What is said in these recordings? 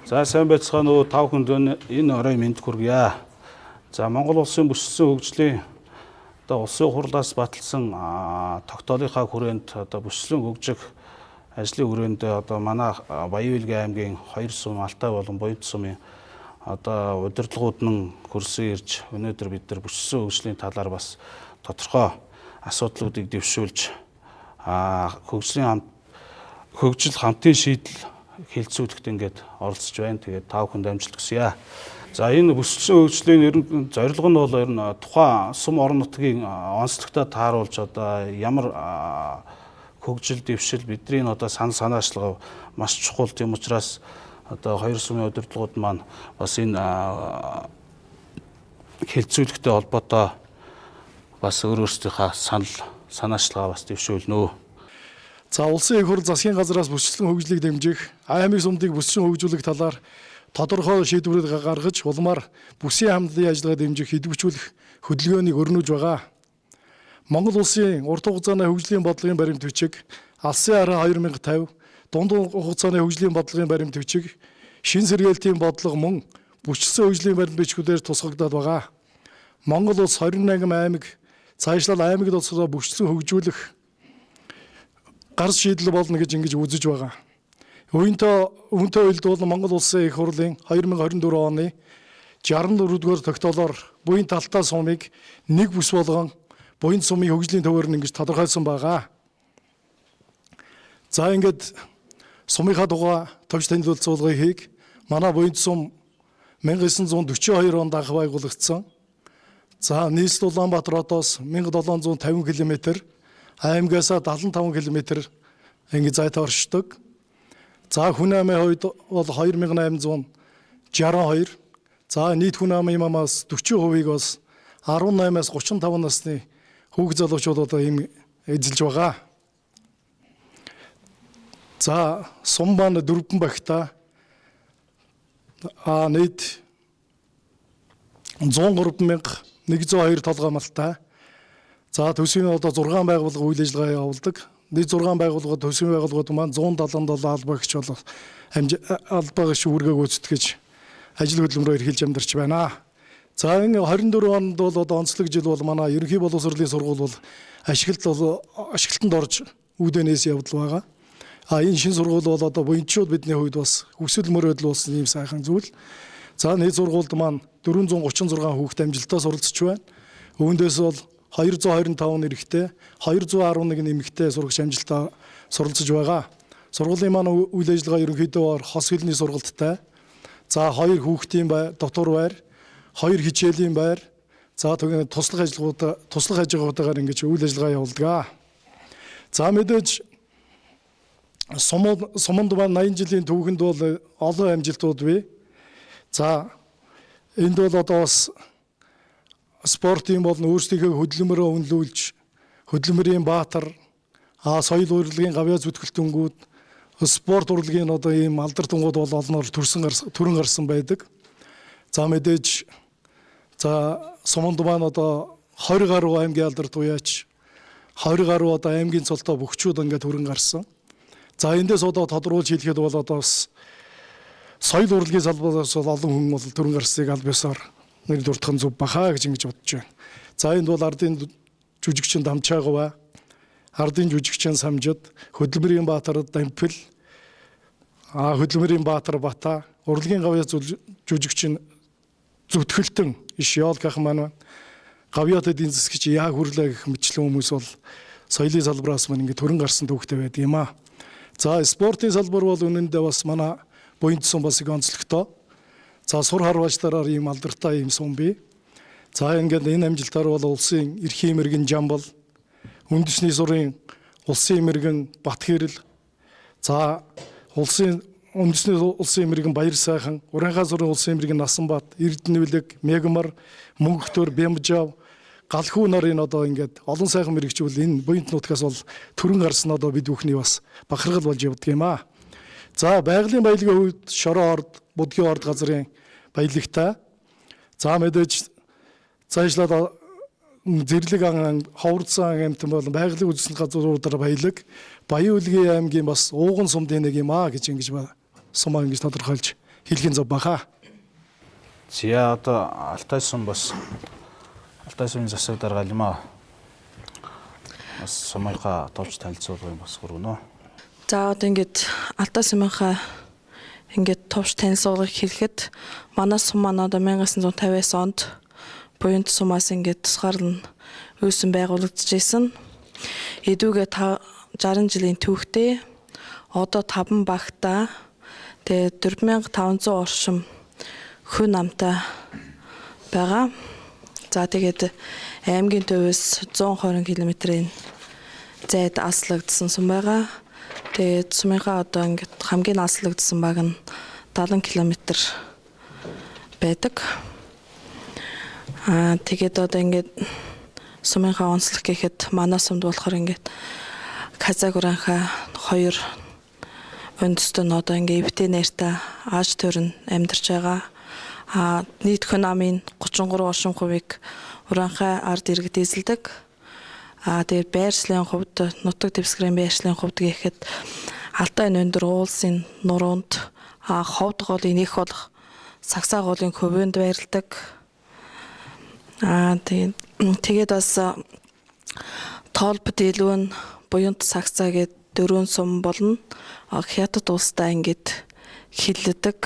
За сайн байцгаана уу тав хүнд энэ орой мэнд хүргье. За Монгол улсын бүсэлсэн хөгжлийн одоо улсын хурлаас баталсан тогтоолынхаа хүрээнд одоо бүсэлсэн хөгжих ажлын хүрээнд одоо манай Баян-Илгийн аймгийн 2 сум Алтай болон Буянт сумын одоо удирдлагууд нь хөрсөн ирж өнөөдөр бид нар бүсэлсэн хөгжлийн талаар бас тодорхой асуудлуудыг дэвшүүлж хөгжил хамтын шийдэл хэлцүүлэхэд ингээд оролцож байна. Тэгээд тав хүнд амжилт хүсье. За энэ бүсэлсэн хөгжлийн ер нь зорилго нь бол ер нь тухайн сум орон нутгийн онцлогтой тааруулж одоо ямар хөгжил дэвшил бидний одоо санаачлага маш чухал тийм учраас одоо 2 сумын удирдлагууд маань бас энэ хэлцүүлэхтэй холбоотой бас өөрсдийнхээ санаачлага бас дэвшүүлнэ. За улсын их хурл засгийн газраас бүсэлсэн хөгжлийг дэмжих, аймаг сумдыг бүсэлсэн хөгжүүлэх талаар тодорхой шийдвэрүүд гаргаж, улмаар бүсийн хамтлагийн ажиллагаа дэмжих идэвхжүүлэх хөдөлгөөнийг өрнүүлж байгаа. Монгол улсын урт хугацааны хөгжлийн бодлогын баримт бичиг, Алсын араа 2050, дунд хугацааны хөгжлийн бодлогын баримт бичиг, шин сэргээлтийн бодлого мөн бүсэлсэн хөгжлийн баримт бичгүүдээр тусгагдаад байгаа. Монгол улс 28 аймаг цаашлал аймагт улсаа бүсэлсэн хөгжүүлэх гарс шийдэл болно гэж ингэж үзэж байгаа. Үүнтэй уялд бол Монгол улсын их хурлын 2024 оны 64-р тогтоолоор Буянт Алтай сумыг нэг бүс болгон Буянт сумын хөгжлийн төвөөр нь ингэж тодорхойлсон байгаа. За ингээд сумынхаа дугаа товч танилцуулгыг хийх. Манай Буянт сум 1942 онд анх байгуулагдсан. За нийслэл Улаанбаатар хотоос 1750 км, аймгаас 75 км ингэ зайтай оршдог. За хүн амын хувьд бол 2862. За нийт хүн амын мамаас 40%-ийг бас 18-аас 35 насны хүүг залуучууд одоо ийм эзэлж байгаа. За сум маань 4 багтаа нийт 103,102 толгой малтай. За төсвийн одоо 6 байгууллага үйл ажиллагаа явуулдаг. Нийт 6 байгууллага төсвийн байгууллагууд маань 177 албаагч бол албаагч үүргээ гүйцэтгэж ажил хөдөлмөрөөр эрхэлж амьдарч байна. За энэ 24 онд бол одоо онцлог жил бол манай ерөнхий боловсролын сургууль бол ашиглалтанд орж үүдэнээс явдал байгаа. Энэ шин сургууль бол одоо буянчууд бидний хувьд бас хүсэл мөрөөдөл болсон ийм сайхан зүйл. За нийт сургуульд маань 436 хүүхэд амжилтаа суралцж байна. Үүндээс бол 225 нэрэгтэй, 211 нэмэгтэй сурагч амжилтаа суралцж байгаа. Сургуулийн маань үйл ажиллагаа ерөнхийдөө хос хэлний сургалттай. За 2 хүүхдийн дотор байр, 2 хичээлийн байр. За тэгээд туслах ажигуудаагаар ингэж үйл ажиллагаа явуулдаг. За мэдээж суманд маань 80 жилийн түүхэнд бол олон амжилтууд бий. За энд бол одоо бас спортын болон өөрсдийнхөө хөдөлмөрөө үнэлүүлж, хөдөлмөрийн баатар, соёл урлагийн гавьяа зүтгэлтэнгүүд, спорт урлагийн одоо ийм алдартангууд бол олноор төрөн гарсан байдаг. За мэдээж суманд маань одоо 20 гаруй аймгийн алдарт уяач, 20 гаруй одоо аймгийн цолтой бөхчүүд ингээд төрөн гарсан. За эндээс одоо тодруулж хэлэхэд бол одоо бас соёл урлагийн салбараас олон хүн бол төрөн гарсныг аль ёсоор нэр дурдах нь зөв бахаа гэж ингэж бодож байна. За энд бол ардын жүжигчин Дамчаагова, ардын жүжигчин Самжид, хөдөлмөрийн баатар Дампил, хөдөлмөрийн баатар Бата, урлагийн гавьяа жүжигчин Зүтгэлтэн иш Ёолках маань гавьяат эдийн засгч яа хүрлээ гэх мэтлэн хүмүүс бол соёлын салбараас маань ингэ төрөн гарсан төвхтэй байдаг юм аа. За спортын салбар бол үнэндээ бас манай Буянт сум бас их онцлогтой. За сур харваачлаараар ийм алдартай ийм сум бий. За ингээд энэ амжилтаар бол улсын эрхийн мэргэн Жамбал, үндэсний сурын улсын мэргэн Батхэрэл, за үндэсний улсын мэргэн Баяр сайхан, Уранхай сурын улсын мэргэн Насанбат, Эрдэнэвлэг, Мегмар, Мөнгөтөр, Бямжав, Галхүү нарын одоо ингээд олон сайхан мэрэгчүүл энэ Буянт нутгаас бол төрөн гарсан одоо бид бүхний бас бахархал болж явдаг юм аа. За байгалийн баялагын хувьд Шороо орд, Будгийн орд газрын баялагтай. За мэдээж цаашлаад Зэрлэг ан, Ховрцсан аймтан болон байгалийн үзэсгэлэнт газруудаар баялаг, Баян-Улгийн аймгийн бас ууган сумдын нэг юм аа гэж ингэж сумаа ингэж тодорхойлж хэлхийн зов баха. За одоо Алтай сум бас Алтай сумын засаг дарга Алимаа бас сумынхаа товч танилцуулгыг бас хүргэнэ. За одоо ингээд Алтай сумынхаа ингээд товч танилцуулгыг хэлэхэд манай сум маань одоо 1950-аас онд буянт сумаас ингээд тусгаарлан үүсэн байгуулагдаж исэн. Эдүүгээ 60 жилийн түүхтэй одоо 5 багтаа тэгээ 4500 оршим хүн амтай байгаа. За тэгээд аймгийн төвөөс 120 км-ийн зайд аслагдсан сум байгаа. Тэгээд сумынхаа одоо ингээд хамгийн аслагдсан баг нь 70 км байдаг. Тэгээд одоо ингээд сумынхаа онцлог гэхэд манай сумд болохоор ингээд Казагуранхаа 2 өндөртөө нь одоо ингээд эвтэй нэртэй ааж төрн амьдарч байгаа. Нийт хүн амын 33 оршин хувийг Уранхай ард иргэд эзэлдэг. Тэгээд байршлын хувьд нутаг дэвсгэрийн байршлын хувьд гэхэд Алтай өндөр уулсын нуруунд ховд голын их болох сагсаа голын хөвөнд байрладаг. Тэгээд бас тоолбод илүү нь буянт сагсаа гээд 4 сум болно. Хятад улстай ингээд хиллэдэг.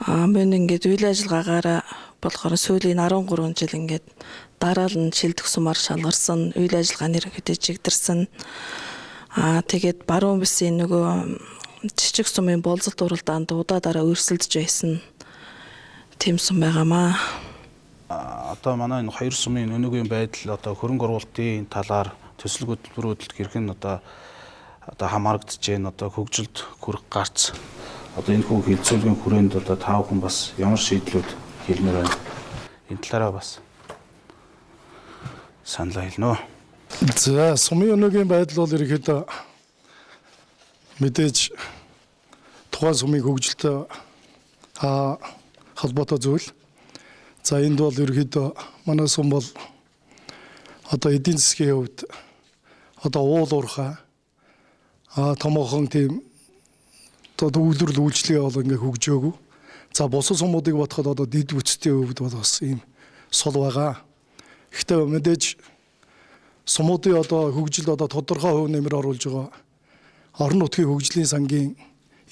Мөн ингээд үйл ажиллагаагаараа болохоор сүүлийн 13 жил ингээд дараал нь шилдэг сумаар шалгарсан, үйл ажиллагааны ерөнхийдөө чигдэрсэн. Тэгээд баруун бүсийн нөгөө жижиг сумын болзолт уралдаанд удаа өрсөлдөж байсан тэм сум байгаамаа. Одоо манай энэ 2 сумын өнөөгийн байдал одоо хөрөнгө оруулалтын талаар төсөл хөтөлбөрөөлөлт хэрхэн одоо хамаарагдж байна, одоо хөгжилд хүрэх гарц одоо энэ хүн хилцүүлгийн хүрээнд одоо тав хүн бас ямар шийдлүүд хэлмээр байна. Энэ талаараа бас саналаа хэлнэ. За сумын өнөөгийн байдал бол ерөнхийдөө мэдээж тухайн сумын хөгжилтэй холбоотой зүйл. За энд бол ерөнхийдөө манай сум бол одоо эдийн засгийн хувьд одоо уул уурхай томоохон тийм одоо үйлдвэрлэл үйлчлэгээ бол ингээ хөгжөөгүй. За бусад сумуудыг бодоход одоо дид бүтцийн хувьд бол бас ийм сул байгаа. Гэхдээ мэдээж сумуудын одоо хөгжилд одоо тодорхой хувь нэмэр оруулж байгаа орон нутгийн хөгжлийн сангийн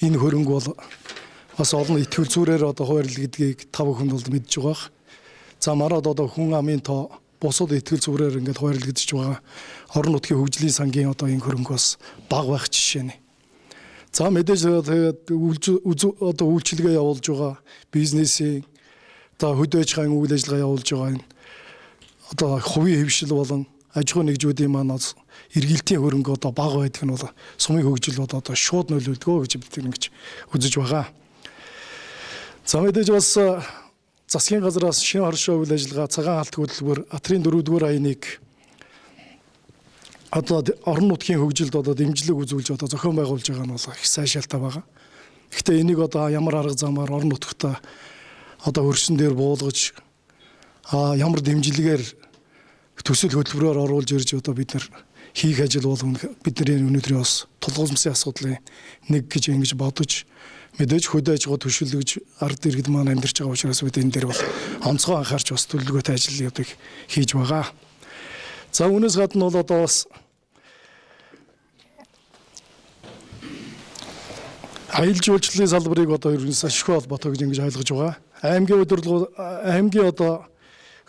энэ хөрөнгө бол бас олон итгэл зүрээр одоо хуваарлал гэдгийг тав хүн бол мэдж байгаа. За марад одоо хүн амын тоо бусад итгэл зүрээр ингээд хуваарлагдж байгаа орон нутгийн хөгжлийн сангийн одоо энэ хөрөнгө бас бага байх жишээ нь. За мэдээж тэгээд одоо үйлчилгээ явуулж байгаа бизнесийн одоо хөдөө аж ахуйн үйл ажиллагаа явуулж байгаа энэ одоо хувийн хэвшил болон аж ахуй нэгжүүдийн манаас эргэлтийн хөрөнгө одоо бага байдаг нь бол сумын хөгжил бол одоо шууд нөлөөлдгөө гэж бид ингэж үзэж байгаа. За мэдээж бас засгийн газраас шинэ хоршоо үйл ажиллагаа цагаан алт хөтөлбөр Атрын 4-р аяыг одоо орон нутгийн хөгжилд одоо дэмжлэг үзүүлж одоо зохион байгуулж байгаа нь бол их сайшаалтай байгаа. Гэхдээ энийг одоо ямар арга замаар орон нутгата одоо хөрсөн дээр буулгаж ямар дэмжлэгээр төсөл хөтөлбөрөөр оруулж ирж одоо бид нар хийх ажил бол бидний өнөөдрийн бас тулгуурмсын асуудлын нэг гэж ингэж бодож мэдээж хөдөө аж ахуй төшөлгөж ард иргэд маань амьдарч байгаа учраас бид энэ дээр бол онцгой анхаарч бас төлөвлөгөөтэй ажлыг хийж байгаа. За үүнээс гадна бол одоо бас аялал жуулчлалын салбарыг одоо ерөнхийдөө ашиггүй холбоотой гэж ингэж ойлгож байгаа. Аймгийн одоо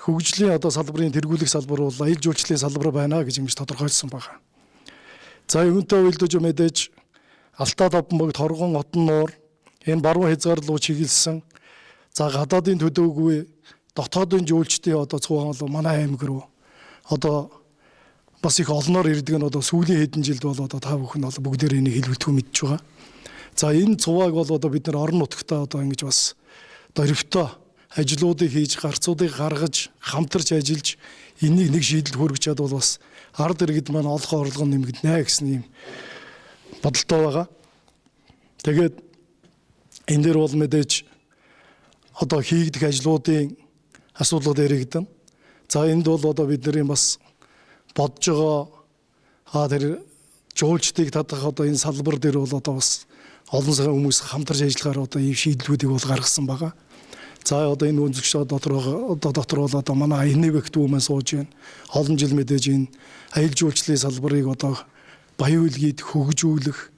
хөгжлийн одоо салбарын тэргүүлэх салбар бол аялал жуулчлалын салбар байна гэж ингэж тодорхойлсон байна. За үүнтэй уялдаж мэдээж Алтай Давбанбог, Торгон, Отон нуур энэ баруун хязгаарлалуу чиглэсэн за гадаадын төдөөгүй дотоодын жуулчдын одоо цугаан бол манай аймаг руу одоо бас их олноор ирдэг нь одоо сүүлийн хэдэн жилд бол одоо та бүхэн бол бүгдээр энийг хэлбэлтгүй мэдж байгаа. За энэ цувааг бол одоо бид нар орон нутгатаа одоо ингэж бас дөрвтөө ажлуудыг хийж гарцуудыг гаргаж хамтарч ажиллаж энийг нэг шийдэл хүргэж чадвал бас ард иргэд маань олох орлого нэмэгдэнэ гэсэн юм бодолтой байгаа. Тэгээд энэ дээр бол мэдээж одоо хийгдэх ажлуудын асуудлууд яригдана. За энд бол одоо бидний бас бодж байгаа тэр жуулчдыг татах одоо энэ салбар дээр бол одоо бас олон цагаан хүмүүс хамтарч ажиллахаар одоо ийм шийдлүүдийг бол гаргасан байгаа. За одоо энэ үнэлэгч дотор бол одоо манай инэвэгт хүмүүс сууж байна. Олон жил мэдээж энэ аялал жуулчлалын салбарыг одоо баян үлгийд хөгжүүлэх,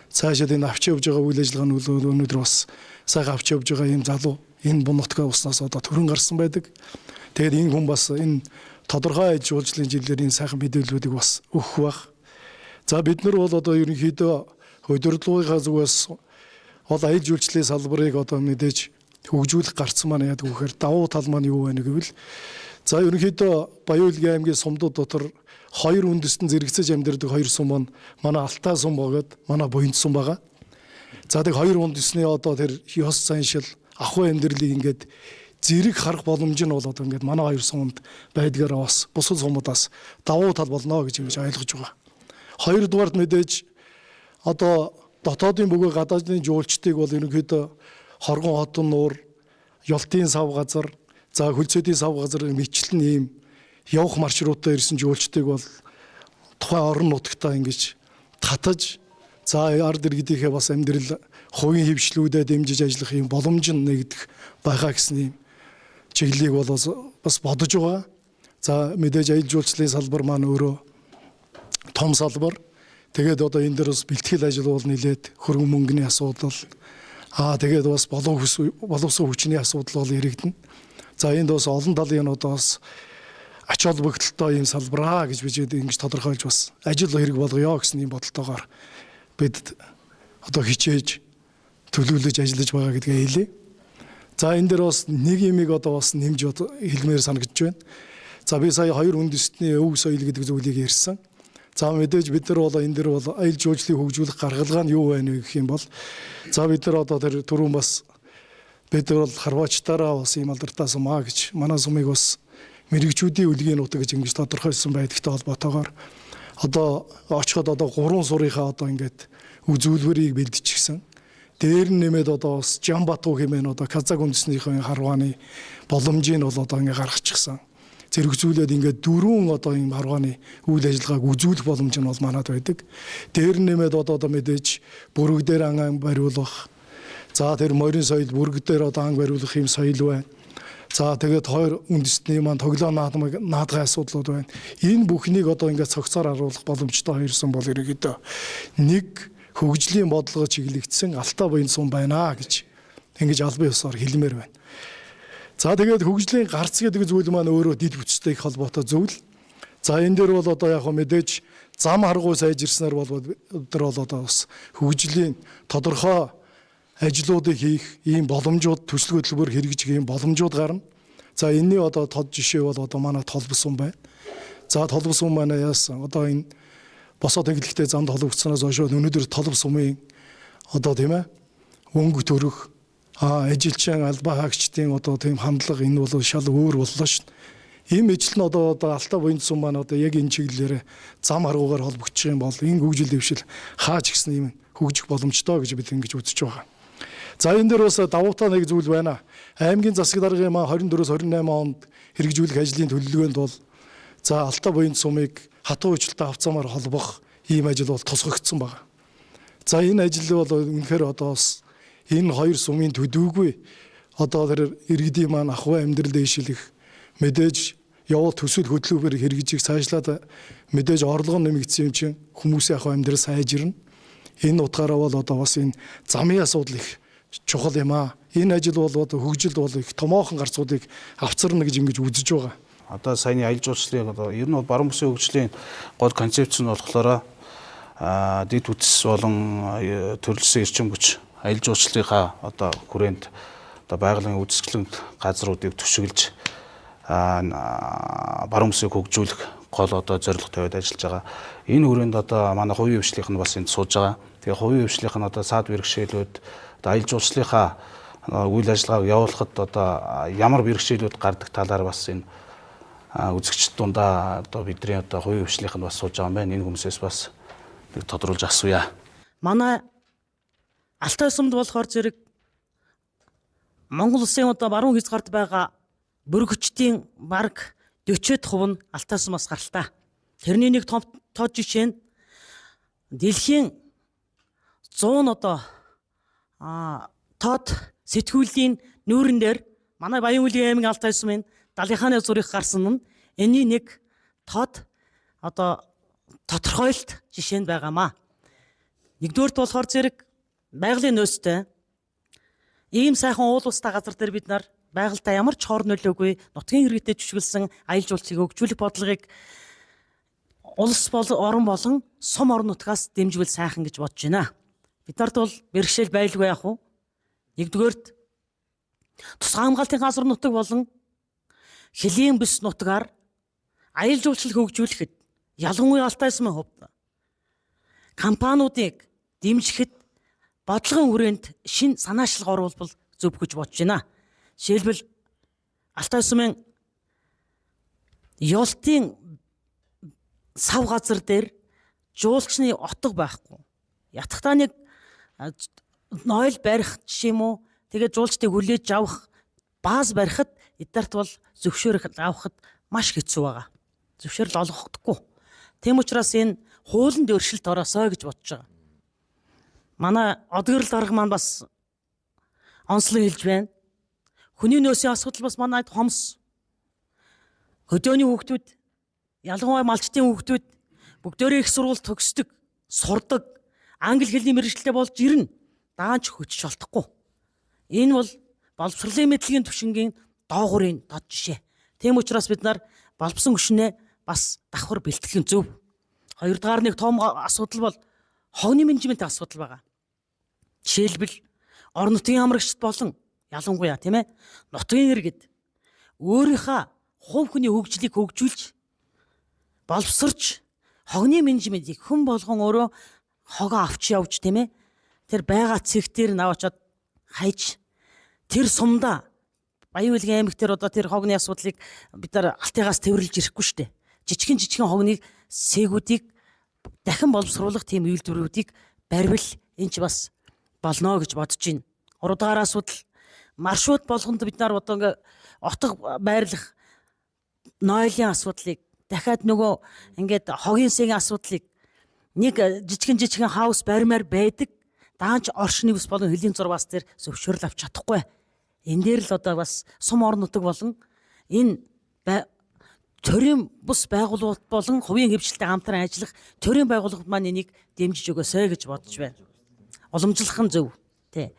цаашаа энэ авч явж байгаа үйл ажиллагааны өнөөдөр бас сайхан авч явж байгаа ийм залуу энэ бунотгой уснаас одоо төрөн гарсан байдаг. Тэгээд энэ хүн бас энэ тодорхой аялал жуулчлалын жилээр энэ сайхан мэдээллүүдийг бас өгөх бах. За бид нар бол одоо ерөнхийдөө удирдлагынхаа зүгээс бол аялал жуулчлалын салбарыг одоо мэдээж хөгжүүлэх гарцсан маань яадаг вэхээр давуу тал маань юу вэ гэвэл за ерөнхийдөө Баян-Улгийн аймгийн сумдууд дотор хоёр үндэстэн зэрэгцэж амьдардаг хоёр сум маань манай Алтай сум бөгөөд манай Буянт сум байгаа. За тэг хоёр үндэсний одоо тэр ёс заншил ахуй амьдралыг ингээд зэрэг харах боломж нь бол одоо ингээд манай хоёр сумд байдгаараа бас бусад сумудаас давуу тал болно гэж ингэж ойлгож байгаа. Хоёрдугаард мэдээж одоо дотоодын бөгөөд гадаадын жуулчдыг бол ерөнхийдөө хоргон хотон нуур, ёлтын сав газар, за хөлцөөдийн сав газар мэтлэн ийм явах маршрутаар ирсэн жуулчдыг бол тухайн орон нутгтаа ингэж татаж за ард иргэдийнхээ бас амьдрал хувийн хөвшлүүдэд дэмжиж ажиллах юм боломж нэгдэх байгаа гэсэн юм чиглэлийг бол бас бодож байгаа. За мэдээж аялал жуулчлалын салбар маань өөрөө том салбар. Тэгээд одоо энэ дээр бас бэлтгэл ажил бол нэлээд хөрөнгө мөнгөний асуудал тэгээд бас боловсон хүчний асуудал бол ирэгдэнэ. За энд бас олон талын одоо бас ач холбогдолтой ийм салбараа гэж бид ингэж тодорхойлж бас ажил хэрэг болгоё гэсэн ийм бодолтойгоор бид одоо хичээж төлөвлөж ажиллаж байгаа гэдгээ хэлье. За энэ дээр бас нэг юмыг одоо бас нэмж хэлмээр санагдж байна. За би сая хоёр үндэстний өв соёл гэдэг зүйлийг ярьсан. За мэдээж бид нар бол энэ дээр бол аялал жуулчлалыг хөгжүүлэх гаргалгаа нь юу байна вэ гэх юм бол за бид нар одоо тэр түрүүн бас бид нар бол харваачтаараа бас ийм алдартай сумаа гэж манай сумыг бас мэрэгчүүдийн үлгийн нутаг гэж ингэж тодорхойлсон байдагтай холбоотойгоор одоо очиход одоо 3 сурынхаа одоо ингээд үзүүлбэрийг бэлдчихсэн. Дээр нь нэмээд одоо бас Жамбатуу хэмээн одоо Казак үндэснийхээ харвааны боломжийг бол одоо ингээд гаргачихсан. Зэрэгцүүлээд ингээд 4 одоо ийм харвааны үйл ажиллагааг үзүүлэх боломж нь бол манад байдаг. Дээр нь нэмээд одоо мэдээж бүрэг дээр ан бариулах. За тэр морин соёл бүрэг дээр одоо ан бариулах юм соёл байна. За тэгээд хоёр үндэстний маань тоглоом наадгын асуудлууд байна. Энэ бүхнийг одоо ингээд цогцоор харуулах боломжтой хоёрсон бол ерөнхийдөө нэг хөгжлийн бодлого чиглэгдсэн Алтай Буянт сум байна гэж ингэж албан ёсоор хэлмээр байна. За тэгээд хөгжлийн гарц гэдэг зүйл маань өөрөө дид бүтцтэй их холбоотой зүйл. За энэ дээр бол одоо яг мэдээж зам аргуу сайжирснаар бол өдөр бол одоо бас хөгжлийн тодорхой ажлуудыг хийх ийм боломжууд төсөл хөтөлбөр хэрэгжих ийм боломжууд гарна. За энэний одоо тод жишээ бол одоо манай Толбос сум байна. За Толбос сум манай яасан одоо энэ босоод тэглэгтэй замд холбогдсноос хойш өнөөдөр Толбос сумын одоо тийм ээ өнгө төрөх ажилчин албаа хаагчдын одоо тийм хандлага энэ бол шал өөр боллоо шин. Ийм ижил нь одоо Алтай Буянт сум маань одоо яг энэ чиглэлээр зам аргуугаар холбогдчих юм бол энэ хөгжил дэвшил хааж гисэн юм хөгжих боломжтой гэж бид ингэж үзэж байгаа. За энэ дээр бас давуу тал нэг зүйл байна. Аймгийн засаг даргын маань 24-с 28 онд хэрэгжүүлэх ажлын төлөвлөгөөнд бол за Алтай Буянт сумыг хатуу үйлчлэлтэй авцаамаар холбох ийм ажил бол тусгагдсан байна. За энэ ажил бол үнэхээр одоо бас энэ хоёр сумын төдийгүй одоо тэр иргэдийн маань ахуй амьдрал дэвшилэх мэдээж явал төсөл хөтөлбөр хэрэгжих цаашлаад мэдээж орлого нэмэгдсэн юм чинь хүмүүсийн ахуй амьдрал сайжирна. Энэ утгаараа бол одоо бас энэ замын асуудал их чухал юм аа. Энэ ажил бол одоо хөгжилд бол их томоохон гарцуудыг авчирна гэж ингэж үзэж байгаа. Одоо саяны аялал жуулчлалыг одоо ер нь бол баруун бүсийн хөгжлийн гол концепц нь болохоор дид үтс болон төрөлсөн эрчим хүч аялал жуулчлалынхаа одоо хүрээнд одоо байгалийн үзэсгэлэнт газруудыг төшөглөж баруун бүсийг хөгжүүлэх гол одоо зорилго тавиад ажиллаж байгаа. Энэ хүрээнд одоо манай хувийн хвшлийнх нь бас энд сууж байгаа. Тэгээ хувийн хвшлийнх нь одоо саад бэрхшээлүүд одоо аялал жуулчлалынхаа үйл ажиллагааг явуулахад одоо ямар бэрхшээлүүд гардаг талаар бас энэ үзэгчд дундаа одоо бидний одоо хувийн хвшлийнх нь бас сууж байгаа юм байна. Энэ хүмүүсээс бас нэг тодруулж асууя. Манай Алтай сумд болохоор зэрэг Монгол улсын одоо баруун хязгаарт байгаа бүрэг хүчтийн бараг 40% нь Алтай сумаас гаралтай. Тэрний нэг тод жишээ нь дэлхийн 100 одоо тод сэтгүүлийн нүүрэн дээр манай Баян Улгийн аймгийн Алтай сумын Далихааны зургийг гарсан нь энэний нэг тод одоо тодорхойлт жишээ нь байгаамаа. Нэгдүгээрт болохоор зэрэг байгалийн нөөцтэй ийм сайхан уул устай газар дээр бид нар байгальтай ямар ч хор нөлөөгүй нутгийн иргэдэд жүшгэлсэн аялал жуулчлалыг хөгжүүлэх бодлогыг улс орон болон сум орон нутгаас дэмжвэл сайхан гэж бодож байна. Бид нарт бол бэрхшээл байлгүй яах вэ? Нэгдүгээрт тусгай хамгаалтын газар нутаг болон хөлийн бүс нутгаар аялал жуулчлал хөгжүүлэхэд ялангуяа Алтай сумын хувьд компаниудыг дэмжихэд бодлогын хүрээнд шин санаачлал оруулбал зөв гэж бодож байна. Жишээлбэл Алтай сумын ёлтын сав газар дээр жуулчны отго байхгүй. Ятгахтаа нэг нойл барих жишээ юм уу? Тэгээд жуулчдыг хүлээж авах бааз барихад эднэрт бол зөвшөөрөх авахд маш хэцүү байгаа. Зөвшөөрөл олгохдаггүй. Тийм учраас энэ хуулинд өөрчлөлт ороосоо гэж бодож байгаа. Манай Одгорл дарга маань бас онцлог хэлж байна. Хүний нөөцийн асуудал бас манайд хомс. Хөдөөний хүүхдүүд, ялангуяа малчтын хүүхдүүд бүгдээрээ их сургууль төгсдөг, сурдаг, англи хэлний мэргэжилтэд болж ирнэ. Даанч хөчж олдохгүй. Энэ бол боловсролын мэдлэгийн түвшингийн доогуурын дод жишээ. Тийм учраас бид нар боловсон хөшнөө бас давхар бэлтгэх нь зөв. Хоёрдугаар нэг том асуудал бол хогны менежмент асуудал байгаа. Жишээлбэл орон нутгийн амрагчд болон ялангуяа тийм ээ нутгийн иргэд өөрийнхөө хувь хүний хөгжлийг хөгжүүлж боловсрч хогны менежментийг хэн болгон өөрөө хогоо авч явж тийм ээ тэр байгаа цэгтэр наваачаад хайж тэр сумдаа Баян Улгийн аймаг тэр одоо тэр хогны асуудлыг бид нар алтайгаас тэрвэрлж ирэхгүй шүү дээ. Жижигхэн хогны сээгүүдийг дахин боловсруулах тийм үйлдвэрүүдийг барьвал энэ ч бас болно гэж бодож байна. Гуравдугаар асуудал маршрут болгонд бид нар одоо ингээ отго байрлах нойлын асуудлыг дахиад нөгөө ингээд хогийн сэгийн асуудлыг нэг жижигхэн хаус баримаар байдаг даанч оршины ус болон хөлийн зурваас дээр зөвшөөрөл авч чадахгүй. Энэ дээр л одоо бас сум орон нутаг болон энэ төрийн бус байгууллагууд болон хувийн хвшилтэд хамтран ажиллах төрийн байгууллагууд маань энийг дэмжиж өгөөсэй гэж бодож байна. Уламжлах нь зөв. Тэ.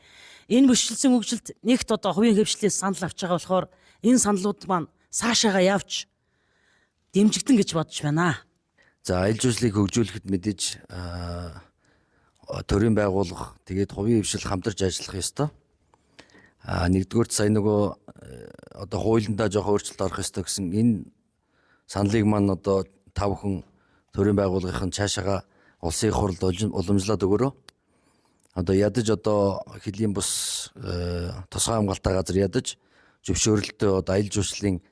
Энэ бэхжилсэн хөгжилд нэгт одоо хувийн хвшлээс санал авч байгаа болохоор энэ саналууд маань цаашаага явж дэмжигдэн гэж бодож байна. За аялал жуулчлалыг хөгжүүлэхэд мэдээж төрийн байгууллага тэгээд хувийн хвшил хамтарч ажиллах ёстой. Нэгдүгээрт сая нөгөө одоо хуулиндаа жоохон өөрчлөлт орох ёстой гэсэн энэ саналыг маань одоо та бүхэн төрийн байгууллагын цаашаага улсын хурлд уламжлаад өгөрөө. Одоо ядаж одоо хөлийн бус тусгай хамгаалтай газар ядаж зөвшөөрөлтөө одоо аялал жуулчлалын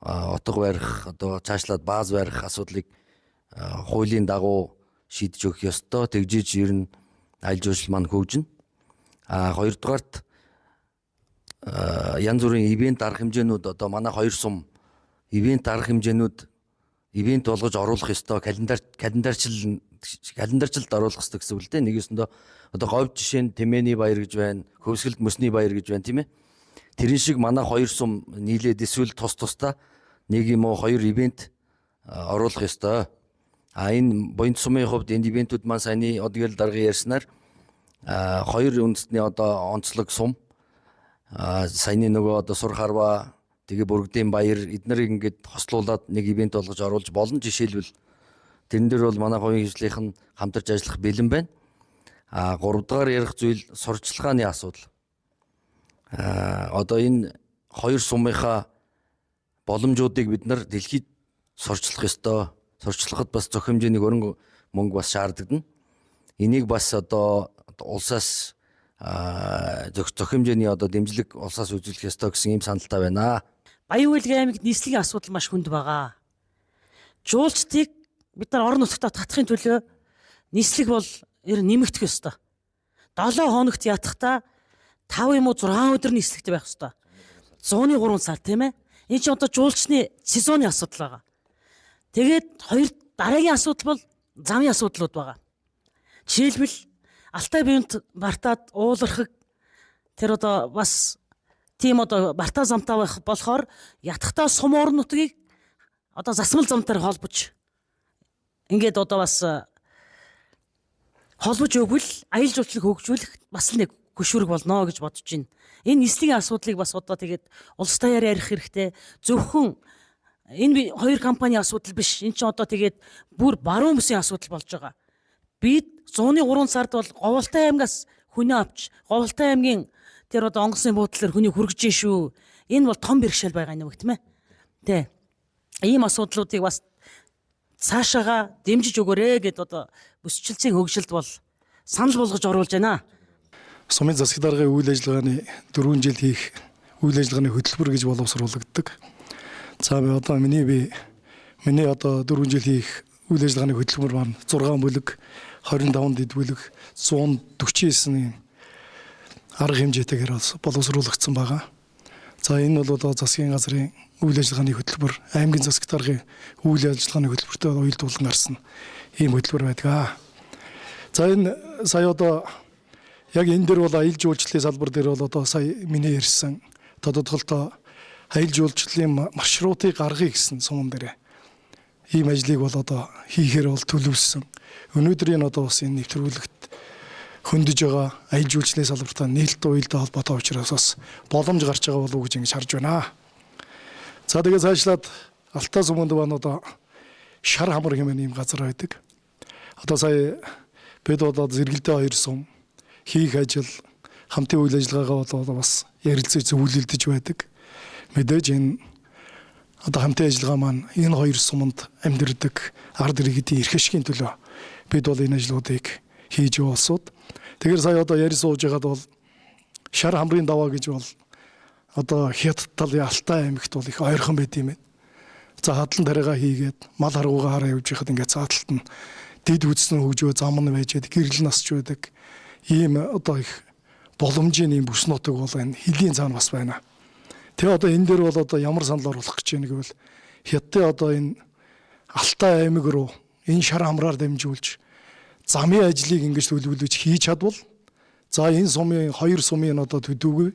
отго барих одоо цаашлаад бааз барих асуудлыг хуулийн дагуу шийдэж өгөх ёстой. Тэгжиж ер нь аялал жуулчлал маань хөгжинэ. Хоёрдугаарт янз бүрийн ивент арга хэмжээнүүд одоо манай хоёр сум ивент арга хэмжээнүүд ивент болгож оруулах ёстой. Календарчлалд оруулах ёстой гэсэн үг л дээ. Нэгэсэндээ одоо говьд жишээ нь Тэмээний баяр гэж байна, Хөвсгөлд мөсний баяр гэж байна тийм ээ. Тэрэн шиг манай хоёр сум нийлээд эсвэл тусдаа нэг юм уу хоёр ивент оруулах ёстой. Энэ Буянт сумын хувьд энэ ивентүүд маань саяны Одгорл даргын ярьснаар хоёр үндэстний одоо онцлог сум саяны нөгөө одоо Сур Харва тэгээ Бүргэдийн баяр эднэрийг ингээд хослуулад нэг ивент болгож оруулж болно. Жишээлбэл тэрэн дээр бол манай хувийн хвшлийнх нь хамтарч ажиллах бэлэн байна. Гуравдугаар ярих зүйл сурчлагын асуудал. Одоо энэ хоёр сумынхаа боломжуудыг бид нар дэлхийд сурчлах ёстой. Сурчлахад бас зөх хэмжээний хөрөнгө мөнгө бас шаардлагдан. Энийг бас одоо улсаас зөх хэмжээний одоо дэмжлэг улсаас үзүүлэх ёстой гэсэн ийм саналтай байна. Баян Улгийн аймагт нийслэлийн асуудал маш хүнд байгаа. Жуулчдыг бид нар орон нутгад татахын төлөө нийслэг бол нэмэгдэх ёстой. 7 хоногт ятгахтаа 5 юм уу 6 өдөр нийслэгтэй байх ёстой. 103 сар тийм ээ. Энэ чинь одоо жуулчны сезоны асуудал байгаа. Тэгээд хоёр дараагийн асуудал бол замын асуудлууд байгаа. Жишээлбэл Алтай Буянт Бартаад уулархаг тэр одоо бас тийм одоо мартаа замтаа байх болохоор ятгахтаа сум орон нутгийг одоо засмал замтаар холбож ингээд одоо бас холбож өгвөл аял жуулчлалыг хөгжүүлэх бас нэг хөшүүрэг болно гэж бодож байна. Энэ нислэгийн асуудлыг бас одоо тэгээд улс даяар ярих хэрэгтэй. Зөвхөн энэ хоёр компани асуудал биш. Энд чинь одоо тэгээд бүр баруун бүсийн асуудал болж байгаа. Бид 103 сард бол Говьолтай аймгаас хүнээ авч Говьолтай аймгийн тэр одоо онгоцны буудлаар хүнийг хүргэж шүү. Энэ бол том бэрхшээл байгаа нэг тийм ээ. Тэ. Ийм асуудлуудыг бас цаашаага дэмжиж өгөөрэй гэд одоо бүсчилцийн хөгжилд бол санал болгож оруулж байна. Сумын засаг даргын үйл ажиллагааны 4 жил хийх үйл ажиллагааны хөтөлбөр гэж боловсруулагддаг. За одоо миний одоо 4 жил хийх үйл ажиллагааны хөтөлбөр маань 6 бүлэг 25 дэд бүлэг 149 арга хэмжээтэйгээр боловсруулагдсан байгаа. За энэ бол одоо засгийн газрын үйл ажиллагааны хөтөлбөр, аймгийн засаг даргын үйл ажиллагааны хөтөлбөртэй уялдуулан гарсан ийм хөтөлбөр байдаг. За энэ сая одоо яг энэ дээр бол аялал жуулчлалын салбар дээр бол одоо сая миний ярьсан тодотголтой аялал жуулчлалын маршрутыг гаргая гэсэн суман дээр ийм ажлыг бол одоо хийхээр бол төлөвлөсөн. Өнөөдөр энэ одоо бас энэ нэвтрүүлэгт хөндөж байгаа аялал жуулчлалын салбартаа нээлттэй уялдаа холбоотой учраас бас боломж гарч байгаа болов уу гэж ингэж харж байна. За тэгээд цаашлаад Алтай суманд байна одоо шар хамар хэмээн ийм газар байдаг. Одоо сая бид одоо зэрэгэлдээ хоёр сум хийх ажил хамтын үйл ажиллагаагаа бол бас ярилцаж зөвлөлдөж байдаг. Мэдээж энэ одоо хамтын ажиллагаа маань энэ хоёр суманд амьдардаг ард иргэдийн эрх ашигын төлөө бид бол энэ ажлуудыг хийж явуулсууд. Тэгэхээр сая одоо ярь сууж байгаад бол шар хамрын даваа гэж бол одоо Хятад талын Алтай аймагт бол их ойрхон байт юм байна. За хадлан тариагаа хийгээд мал харгуугаа хараа явж байхад ингээд цааталт нь дид үдсэн хөгжөө зам нь байж байдаг, гэрэл насч байдаг. Ийм одоо их боломжийн ийм бүс нутаг бол энэ хөлийн цаана бас байна. Тэгээ одоо энэ дээр бол одоо ямар санал оруулах гэж байна гэвэл Хятадын одоо энэ Алтай аймаг руу энэ шар хамраар дамжуулж замын ажлыг ингэж төлөвлөж хийж чадвал за энэ сумын хоёр сумын одоо төдийгүй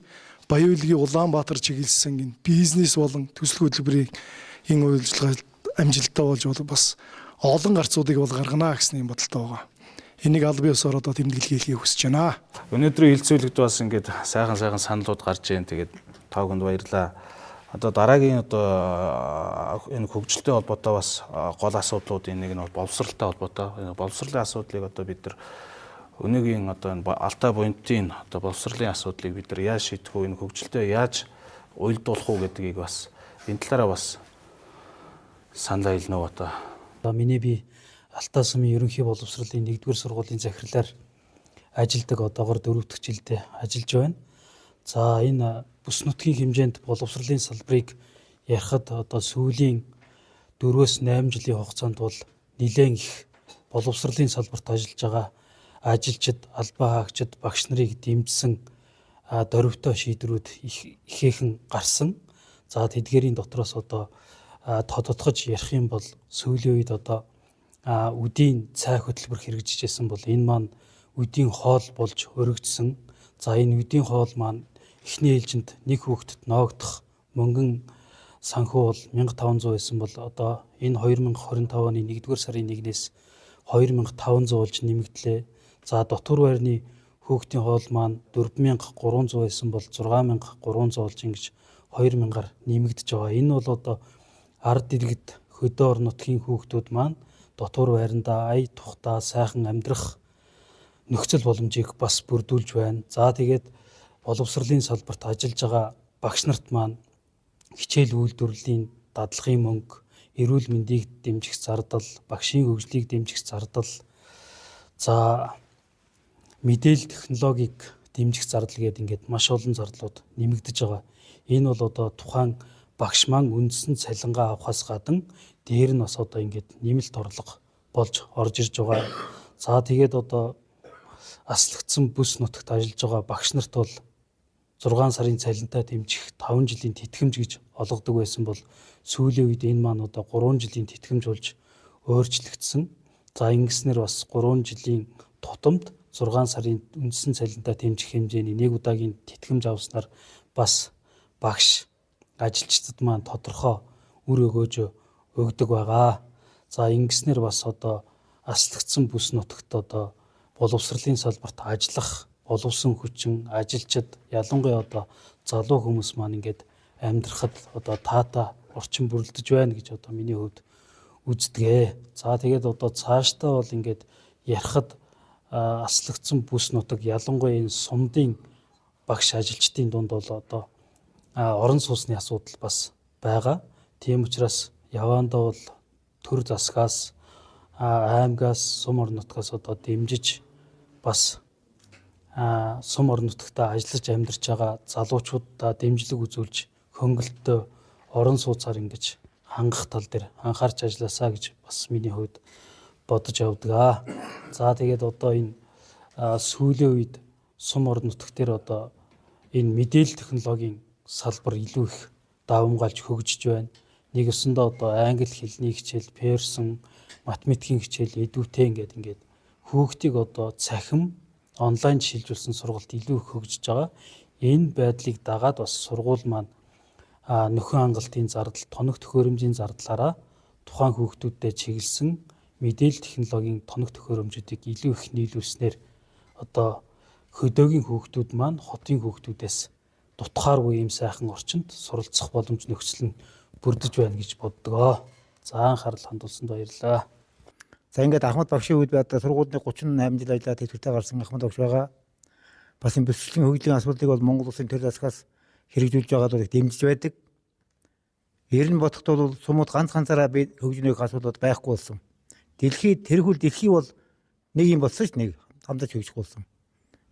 Баян-Улгийн Улаанбаатар чиглэсэн энэ бизнес болон төсөл хөтөлбөрийг энэ үйл ажиллагаанд амжилттай болж бас олон гарцуудыг бол гаргана гэсэн юм бодолтой байгаа. Энийг аль биесээр одоо тэмдэглэхийг хүсэж байна. Өнөөдрийн хилцүүлэгт бас ингээд сайхан саналууд гарч ийн. Тэгээд та бүхэнд баярлалаа. Одоо дараагийн одоо энэ хөгжилтэй холбоотой бас гол асуудлуудын нэг нь боловсралтай холбоотой. Боловсролын асуудлыг одоо бид нар өнөөгийн одоо энэ Алтай буянтын одоо боловсролын асуудлыг бид нар яаж шийдэх вэ? Энэ хөгжилтэй яаж уялдуулах уу гэдгийг бас энэ талаараа бас санал хэлнэ одоо. Миний би Алтай сумын ерөнхий боловсролын 1-р сургуулийн захирлаар ажилладаг одоогоор 4 дахь жилдээ ажиллаж байна. За энэ бүс нутгийн хэмжээнд боловсролын салбарыг ярихад одоо сүүлийн 4-8 жилийн хугацаанд бол нэлээд их боловсролын салбарт ажиллаж байгаа ажилчид, албан хаагчид, багш нарыг дэмжсэн дөрвөтэй шийдвэрүүд ихээхэн гарсан. За тэдгээрийн дотроос одоо тодотгож ярих юм бол сүүлийн үед одоо үдийн цай хөтөлбөр хэрэгжижсэн бол энэ маань үдийн хоол болж өргөжсөн. За энэ үдийн хоол маань эхний ээлжинд нэг хүүхдэд ноогдох мөнгөн санхүү бол 1500 байсан бол одоо энэ 2025 оны 1-р сарын 1-ээс 2500 болж нэмэгдлээ. За дотор байрны хүүхдийн хоол маань 4300 байсан бол 6300 болж ингэж 2000-аар нэмэгдэж байгаа. Энэ бол одоо ард иргэд хөдөө орон нутгийн хүүхдүүд маань дотор байрандаа ая тухтаа сайхан амьдрах нөхцөл боломжийг бас бүрдүүлж байна. За тэгээд боловсролын салбарт ажиллаж байгаа багш нарт маань хичээл үйлдвэрлэлийн дадлагын мөнгө, эрүүл мэндийг дэмжих зардал, багшийн хөгжлийг дэмжих зардал, за мэдээлэл технологиг дэмжих зардал гэдэг ингээд маш олон зардлууд нэмэгдэж байгаа. Энэ бол одоо тухайн багш маань үндсэн цалингаа авахаас гадна дээр нь бас одоо ингээд нэмэлт орлого болж орж ирж байгаа. За тэгээд одоо аслагдсан бүс нутагт ажиллаж байгаа багш нарт бол 6 сарын цалинтай дэмжих 5 жилийн тэтгэмж гэж олгодог байсан бол сүүлийн үед энэ маань одоо 3 жилийн тэтгэмж болж өөрчлөгдсөн. За ингэснээр бас 3 жилийн тутамд 6 сарын үндсэн цалинтай дэмжих хэмжээний 1 удаагийн тэтгэмж авснаар бас багш ажилчдад маань тодорхой үр өгдөг байгаа. За ингэснээр бас одоо аслагдсан бүс нутагт одоо боловсролын салбарт ажиллах боловсон хүчин ажилчид ялангуяа одоо залуу хүмүүс маань ингээд амьдрахад одоо таатай орчин бүрэлдэж байна гэж одоо миний хувьд үздэг. За тэгээд одоо цаашдаа бол ингээд ярихад аслагдсан бүс нутаг ялангуяа энэ сумдын багш ажилчдын дунд бол одоо орон сууцны асуудал бас байгаа. Тийм учраас явандаа бол төр засгаас аймгаас сум орон нутгаас одоо дэмжиж бас сум орон нутагта ажиллаж амьдарч байгаа залуучуудаа дэмжлэг үзүүлж хөнгөлөлтөө орон сууцаар ингэж хангах тал дээр анхаарч ажилласаа гэж бас миний хувьд бодож явдаг. За тэгээд одоо энэ сүүлийн үед сум орон нутгт дээр одоо энэ мэдээлэл технологийн салбар илүү их давамгаалж хөгжиж байна. Нэгэсэндээ одоо англи хэлний хичээл, персон, математикийн хичээл, эдвүтэй ингээд хүүхдийг одоо цахим онлайн шилжүүлсэн сургалт илүү их хөгжиж байгаа. Энэ байдлыг дагаад бас сургууль маань нөхөн хангалтын зардал, тоног төхөөрөмжийн зардлаараа тухайн хүүхдүүдэд чиглэсэн мэдээлэл технологийн тоног төхөөрөмжүүдийг илүү их нийлүүлснээр одоо хөдөөгийн хүүхдүүд маань хотын хүүхдүүдээс дутхааргүй юм сайхан орчинд суралцах боломж нөхцөл нь бүрдэж байна гэж боддог. За анхаарал хандуулсанд баярлалаа. За ингээд Ахмад багшийн үед одоо сургуулийн 38 жил ажиллаад тэтгүүртэй гарсан Ахмад багш байгаа. Бас энэ бүсчлийн хөгжлийн асуудлыг бол Монгол Улсын төр засгаас хэрэгжүүлж байгаад дэмжиж байдаг. Ер нь бодоход бол сумууд ганцаараа би хөгжмөйг асуудлууд байхгүй болсон. Тэрхүүл дэлхий бол нэг юм болсон ш нэг хамтарч хөгжих болсон.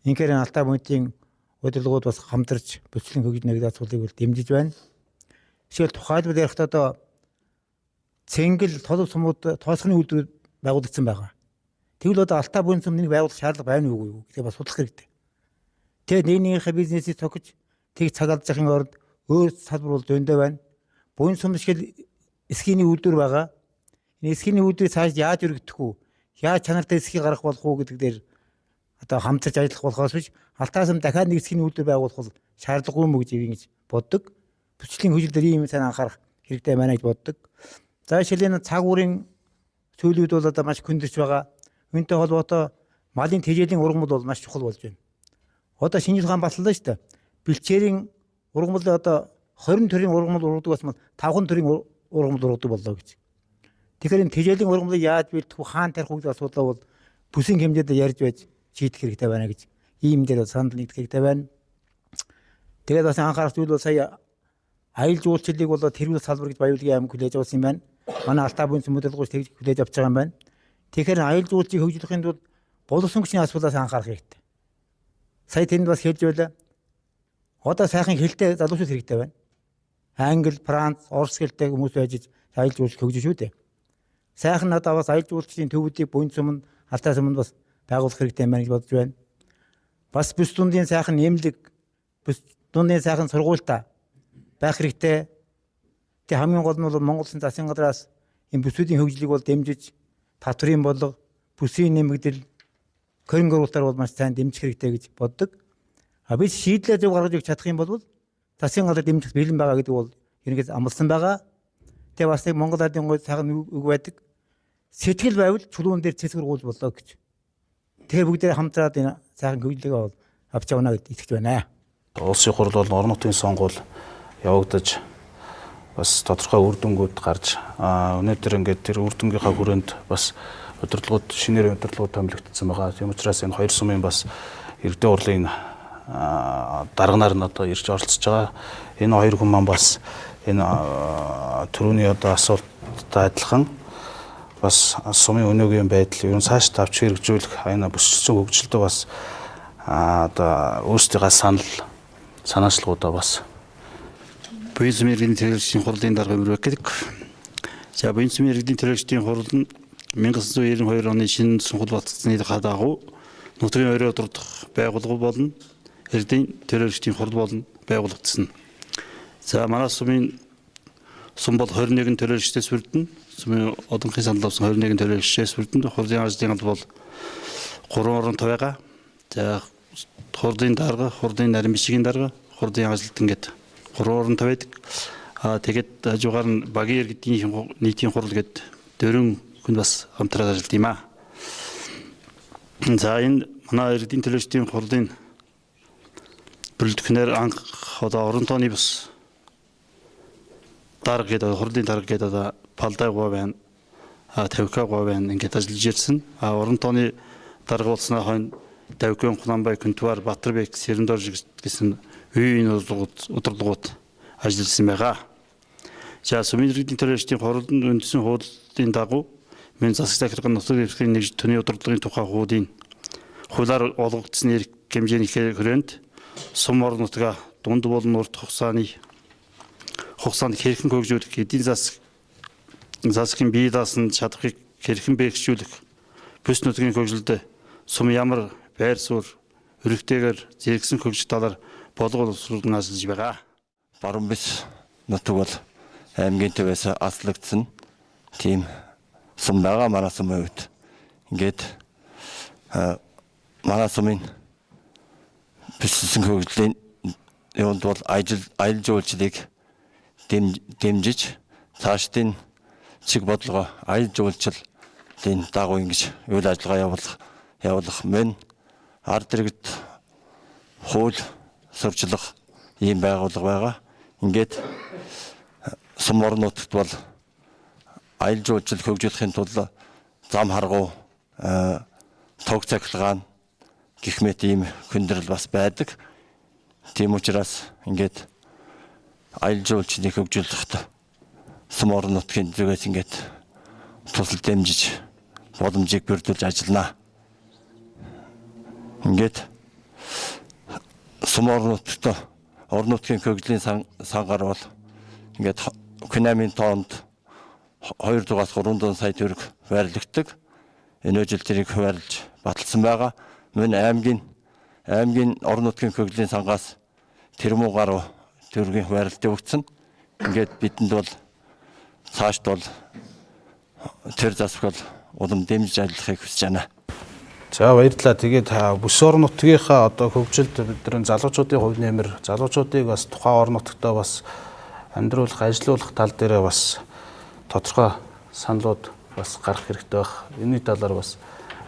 Инхээр Алтай мөнхийн удирдлагууд бас хамтарч бүсчлийн хөгжмөйг асуудлыг бол дэмжиж байна. Жишээл тухайлбал ярихдаа одоо цэнгэл толгой сумууд тооцооны үйлдвэрүүд байгуулагдсан байгаа. Тэгвэл одоо Алтай буян сум нэг байгуулах шаардлага байна уугүй юу гэдэг бас судлах хэрэгтэй. Тэгээд нэгнийхээ бизнесийг цогж тэг цаг алдахын оронд өөр салбар бол дөндөө байна. Буян сум шиг эсхийний үйлдвэр байгаа. Энэ эсхийний үйлдвэрийг цааш яаж өргөдөх үү? Яаж чанартай эсхийг гаргах болох уу гэдэг дээр одоо хамтарч ажиллах болохоос биш Алтай сум дахиад нэг эсхийний үйлдвэр байгуулах бол шаардлагагүй юм гэж ингэж боддог. Бүсчлийн хөгжил дээр ийм сайн анхаарах хэрэгтэй байна гэж боддог. За жишээлбэл цаг уурын сүүлийн үед бол одоо маш хүндэрч байгаа. Үүнтэй холбоотой малын тэжээлийн ургамал бол маш чухал болж байна. Одоо шинжлэх ухаан батлалаа шүү дээ. Бэлчээрийн ургамал одоо 20 төрлийн ургамал ургадаг басмал 5 төрлийн ургамал ургадаг боллоо гэж. Тэгэхээр энэ тэжээлийн ургамлыг яаж бэлдэх вэ? Хаана тарих вэ гэдэг асуудал бол бүсийн хэмжээнд ярьж байж шийдэх хэрэгтэй байна гэж ийм дээр санал нэгдэх хэрэгтэй байна. Тэгээд бас анхаарах зүйл бол сая аял жуулчлалыг бол тэргүүл салбар гэж Баярлгийн аймаг хүлээж авсан юм байна. Манай Алтай буян сум удирдлагч тэгж хүлээж авч байгаа юм байна. Тэгэхээр аял жуулчийг хөгжүүлэхийн тулд боловсон хүчний асуудлаас анхаарах хэрэгтэй. Сая тэнд бас хэлж байлаа. Одоо сайхан хэлтэй залуучууд хэрэгтэй байна. Англи, Франц, Орос хэлтэй хүмүүс байж аял жуулч хөгжиж шүү дээ. Сайхан одоо бас аял жуулчдын төвүүдийг буян сум, Алтай сумд бас байгуулах хэрэгтэй юм байна гэж бодож байна. Бас бүс дундын сайхан нэмлэг, бүс дундын сайхан сургуультай байх хэрэгтэй. Тэг хамгийн гол нь бол Монгол Улсын засгийн газраас энэ бүсүүдийн хөгжлийг бол дэмжиж татврын болго бүсийн нэмэгдэл коринг оруулалтаар бол маш сайн дэмжих хэрэгтэй гэж боддог. Бид шийдлээ зөв гаргаж өгч чадах юм бол засгийн газар дэмжих бэлэн байгаа гэдэг бол ерөнхийдөө амласан байгаа. Тэгээ бас нэг Монгол Ардын гол сайхан үг байдаг. Сэтгэл байвал чулуун дээр цэцгэр гуул болоо гэж. Тэгэхээр бүгдээ хамтраад энэ сайхан хөгжлөөгөө бол авч явна гэдэгт итгэж байна. Улсын хурл бол орон нутгийн сонгуул явагдаж бас тодорхой үр дүнгууд гарч өнөөдөр ингээд тэр үр дүнгийнхаа хүрээнд бас удирдлагууд шинээр удирдлагууд томилогдсон байгаа. Тийм учраас энэ хоёр сумын бас иргэдийн урлын дарганаар нь одоо ирж оролцож байгаа. Энэ хоёр хүн маань бас энэ түрүүний одоо асуулттай адилхан бас сумын өнөөгийн байдал ерөн цааш тавч хэрэгжүүлэх энэ бүсчилсэн хөгжилдөө бас одоо өөрсдийнхээ санаачлалуудаа бас Буян сумын иргэдийн төлөөлөгчдийн хурлын дарга Өмөрбек гэдэг. За буян сумын иргэдийн төлөөлөгчдийн хурал нь 1992 оны шинэ сонгуул баталсны дагуу нутгийн өрөө дурдах байгууллага болон иргэдийн төлөөлөгчдийн хурал болон байгуулагдсан. За манай сумын сум бол 21 төлөөлөгчдөөс бүрдэн. Сумын одонхын санал авсан 21 төлөөлөгчдөөс бүрдэн. Хурлын ажлын гал бол 3 оронтой байгаа. За хурдын дарга, хурдын нарийн бичгийн дарга, хурдын ажилтан гэдэг 3 оронтой байдаг. Тэгээд хажуугаар нь багийн иргэдийн нийтийн хурал гэдэг 4 хүн бас хамтраад ажилладаг юм аа. За энэ манай иргэдийн төлөөлөгчдийн хурлын бүрэлдэхүүнээр анх одоо орон тооны бас дарга гэдэг хурлын дарга гэдэг одоо Палдай гоо байна. 50к гоо байна. Ингээд ажиллаж ирсэн. Орон тооны дарга болсны хойно Давгын Хунанбай, Күнтвар, Батарбек, Сэрэндорж гэсэн үеийн удирдлагууд ажилласан байгаа. За сумын иргэдийн төлөөлөгчдийн хурлын үндэсний хуулийн дагуу мен засаг захиргааны нутаг дэвсгэрийн нэгж төний удирдлагын тухай хуулийн хуулиар олгогдсон эрх хэмжээний хүрээнд сум орон нутгаа дунд болон урт хугацаанд хэрхэн хөгжүүлэх, эдийн засгийн бие даасан чадварыг хэрхэн бэхжүүлэх, бүс нутгийн хөгжилд сум ямар байр суурь өргөтэйгээр зэрэгсэн хөгжих талаар болгол боловсруулан ажиллаж байгаа. Баруун бис нутаг бол аймгийн төвөөс аслагдсан тийм сум байгаа манай сумын хувьд. Ингээд манай сумын бүссэн хөгжлийн юунд бол аялал жуулчлалыг дэмжиж цаашдын чиг бодлого аялал жуулчлалын дагуу ингэж үйл ажиллагаа явуулах мөн ард иргэд хууль сурчлах ийм байгууллага байгаа. Ингээд сум орон нутагт бол аялал жуулчлал хөгжүүлэхийн тулд зам харгуу тог цахилгаан гэх мэт ийм хүндрэл бас байдаг. Тийм учраас ингээд аялал жуулчлалыг хөгжүүлэхэд сум орон нутгийн зүгээс ингээд тусал дэмжиж боломжийг бүрдүүлж ажиллана. Ингээд сум орон нутгийн хөгжлийн сангаар бол ингээд Күнамын тоонд 2-3 сая төгрөг байрлагддаг. Энэ жил тэрийг хуваарлаж баталсан байгаа. Мөн аймгийн орон нутгийн хөгжлийн сангаас тэрмүү гаруй төгрөгийн хуваарлалт өгсөн. Ингээд бидэнд бол цаашд бол тэр засвал улам дэмжиж ажиллахыг хүсэж байна. За баярлалаа. Тэгээд бүс орон нутгийнхаа одоо хөгжилд бид нар залуучуудын хувь нэмэр, залуучуудыг бас тухайн орон нутгтаа бас амьдруулах, ажилуулах тал дээр бас тодорхой саналууд бас гарах хэрэгтэй байх. Энэний талаар бас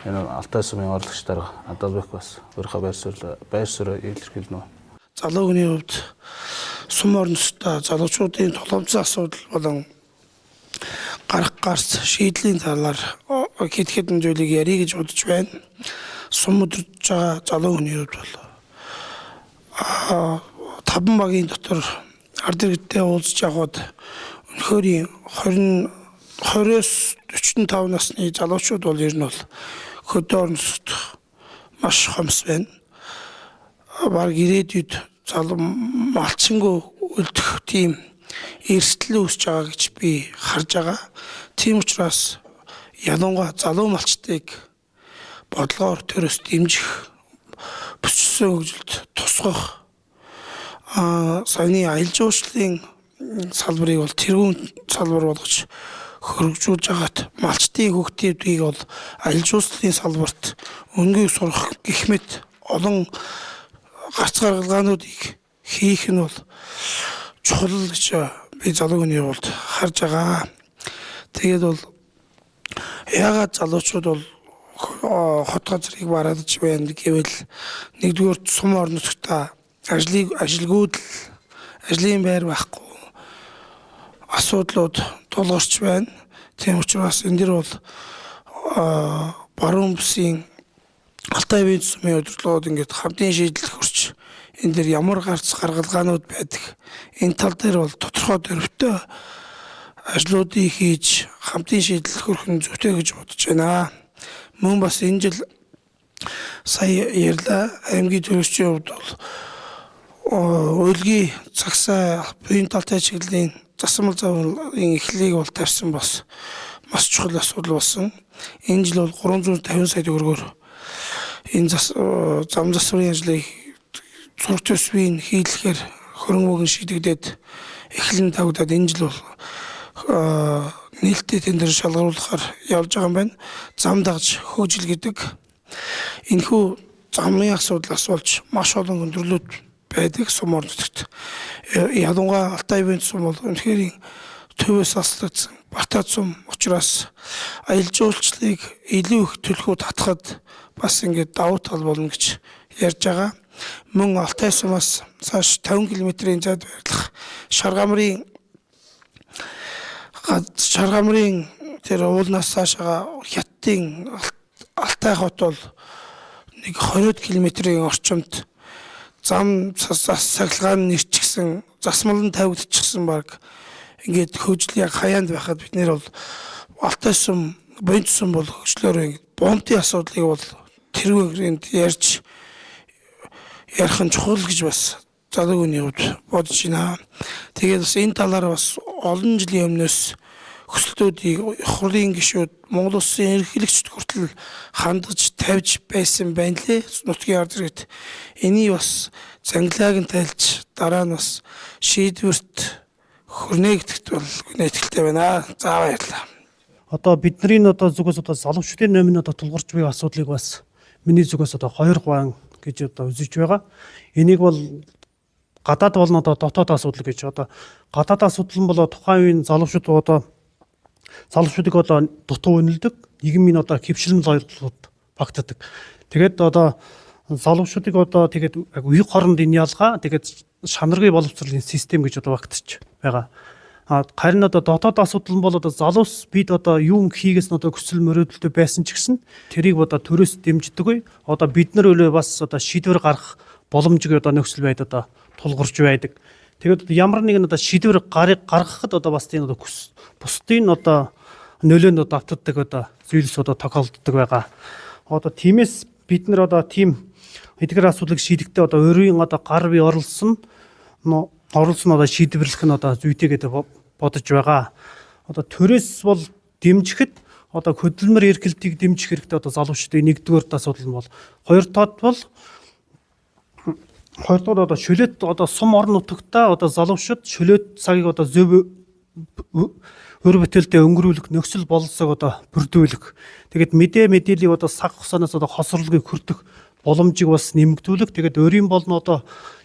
энэ Алтай сумын орлогч дарга Адалбек бас өөрийнхөө байр суурь илэрхийлнэ. Залуу хүний хувьд сум орон нутгад залуучуудын толгомцсон асуудал болон гарц шийдлийн талаар хэд хэдэн зүйлийг ярих гэж бодож байна. Сум өдөрж байгаа залуу хүний хувьд бол 5 багийн дотор ард иргэдтэй уулзж явхад өнөхөр 20-45 насны залуучууд бол ер нь бол хөдөө орон нутгад маш хомс байна. Бараг ирээдүйд залуу малчингүй үлдэх тийм эрсдэл үүсэж байгаа гэж би харж байгаа. Тийм учраас ялангуяа залуу малчтыг бодлогоор төрөөс дэмжих, бүсчсэн хөгжилд тусгах, саяны аялал жуулчлалын салбарыг бол тэргүүн салбар болгож хөргөжүүлж байгаад малчтын хүүхдүүдийг бол аялал жуулчлалын салбарт өнгийн сурах гэх мэт олон гарц гаргалгаануудыг хийх нь бол чухал гэж би залуу хүний хувьд харж байгаа. Тэгээд бол яагаад залуучууд бол хот газрыг бараадж байна гэвэл нэгдүгээр сум орон нутгад ажлын байр байхгүй асуудлууд тулгарч байна. Тийм учраас энэ дэр бол баруун бүсийн Алтай бие сумын удирдлагууд ингээд хамтын шийдэл хүрч энэ дэр ямар гарц гаргалгаанууд байдаг. Энэ тал дээр бол тодорхой дөрвтэй ажлуудыг хийж хамтын шийдэл хүрэх нь зүйтэй гэж бодож байна. Мөн бас энэ жил сая ярьлаа аймгийн төлөөлөгчийн хувьд бол уйлгийн цагсаа буян талтай чиглэлийн засмал завлын эхлэлийг бол тавьсан бас маш чухал асуудал болсон. Энэ жил бол 350 сая төгрөгөөр энэ зам засварын ажлыг зураг төсвийн хийлэхээр хөрөнгө шийдэгдээд эхлэн тавигдаад энэ жил бол нээлттэй тендер шалгаруулахаар явж байгаа юм байна. Зам дагж хөгжил гэдэг энэхүү замын асуудлаас болж маш олон өндөрлөд байдаг сум орон нутагт. Ялангуяа Алтай ивент сум бол үнэхээр төвөөс аслагдсан батат сум учраас аялал жуулчлалыг илүү их төлхөө татахад бас ингээд давуу тал болно гэж ярьж байгаа. Мөн Алтай сумаас цааш 50 км-ийн зайд байрлах Шаргамрын тэр уулнаас цаашаа хятадын Алтай хот бол нэг 20 км-ийн орчимд зам сахилгаан нэрчгсэн засмалан тавигдчихсан баг ингээд хөгжил яг хаяанд байхад бид нэр бол Алтай сум буянт сум бол хөгжлөөр бомтын асуудлыг бол тэрүүнд ярьж ярих нь чухал гэж бас залуу хүний хувьд бодож байна. Тэгээд бас энэ талаар бас олон жилийн өмнөөс өсөлтүүдийг хурын гишүүд Монгол Улсын ерөнхийлөгчд хүртэл хандаж тавьж байсан байна лээ. Нутгийн ард иргэд энийг бас зангилааг нь тайлж дараа нь бас шийдвэрт хүрнэ гэдэгт бол итгэлтэй байна. За баярлалаа. Одоо бидний зүгээс залуучуудын номын тулгарч буй асуудлыг бас миний зүгээс хоёр гуайн гэж үзэж байгаа. Энийг бол гадаад болон дотоод асуудал гэж гадаад асуудал нь бол тухайн үеийн залуучуудыг дутуу үнэлдэг, нийгмийн хөвшлэн зорилгууд багтдаг. Тэгээд залуучуудыг тэгээд үе хооронд энэ ялгаа тэгээд шанаргын боловсролын систем гэж багтчих байгаа. Харин дотоод асуудал нь бол залуус бид юм хийгээс хүсэл мөрөөдөлтэй байсан ч гэсэн тэрийг төрөөс дэмждэггүй. Бид нар өлөө бас шийдвэр гаргах боломжийг нөхцөл байдал тулгарч байдаг. Тэгээд ямар нэгэн шийдвэр гаргахад бас тийм бусдын нөлөөнд давтдаг зүйлсүүд тохиолддог байгаа. Тиймээс бид нар тийм эдгээр асуудлыг шийдэхдээ өөрийн гар бие оролцсон шийдвэрлэх нь зүйтэй гэдэг бодож байгаа. Төрөөс бол дэмжихэд хөдөлмөр эрхлэлтийг дэмжих хэрэгтэй залуучдын нэгдүгээр асуудал нь бол хоёрдугаар шөлөөт сум орон нутагтаа залуучууд шөлөөт цагийг зөв өр бүтээлтэй өнгөрүүлэх нөхцөл бололцоог бүрдүүлэх. Тэгээд мэдээллийг цаг хугацаанаас хосролгүй хүртэх боломжийг бас нэмэгдүүлэх. Тэгээд өөрийн болон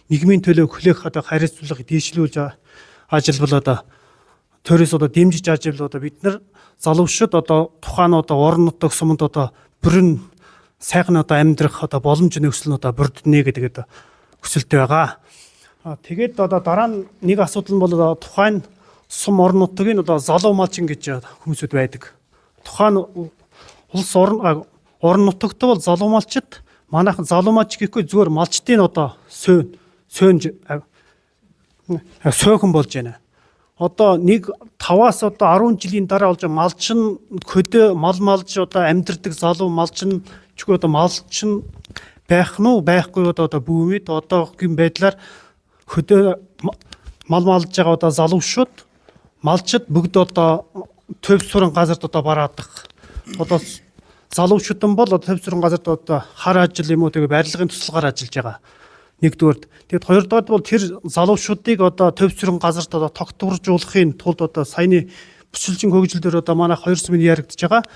нийгмийн төлөө хүлээх хариуцлагыг дээшлүүлж ажиллавал төрөөс дэмжиж ажиллавал бид нар залуучууд тухайн орон нутаг сумд бүрэн сайхан амьдрах боломж нөхцөл нь бүрдэнэ гэдэг хүсэлтэй байгаа. Тэгээд дараа нь нэг асуудал нь бол тухайн сум орон нутгийн залуу малчин гэж хүмүүсүүд байдаг. Тухайн улс орон нутагт бол залуу малчид манайхан залуу малч гэхгүй зүгээр малчтын сойхон болж байна. Нэг 5-аас 10 жилийн дараа болж малчин хөдөө мал малж амьдардаг залуу малчин чгүй малчин байх нь уу байхгүй бүүмэд одоогийн байдлаар хөдөө мал малж байгаа залуучууд малчид бүгд төв суран газарт бараадаг. Залуучууд бол төв суран газарт хар ажил юм уу тэгээ барилгын тусалгаар ажиллаж байгаа. Нэгдүгээр. Тэгэд хоёрдугаар бол тэр залуучуудыг төв суран газарт тогтворжуулахын тулд саяны бүсэлжин хөгжлөөр манай 2 сумын яригдж байгаа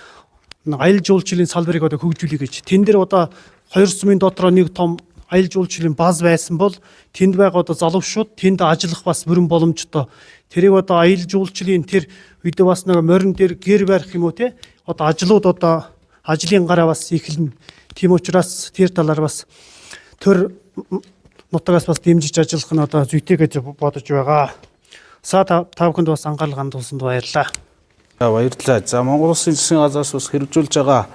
аялал жуулчлалын салбарыг хөгжүүлэх гэж. Тэн дээр 2 сумын дотроо нэг том аялал жуулчлалын баз байсан бол тэнд байгаа залуучууд тэнд ажиллах бас бүрэн боломжтой. Тэрийг аялал жуулчлалын тэр үед бас нэг морин дээр гэр барих юм уу те ажлууд ажлын гараа бас эхэлнэ. Тийм учраас тэр талаар бас төр нутагаас бас дэмжиж ажиллах нь зүйтэй гэж бодож байгаа. Та бүхэнд бас анхаарал хандуулсанд баярлалаа. Баярлалаа. За Монгол Улсын засгийн газраас бас хэрэгжүүлж байгаа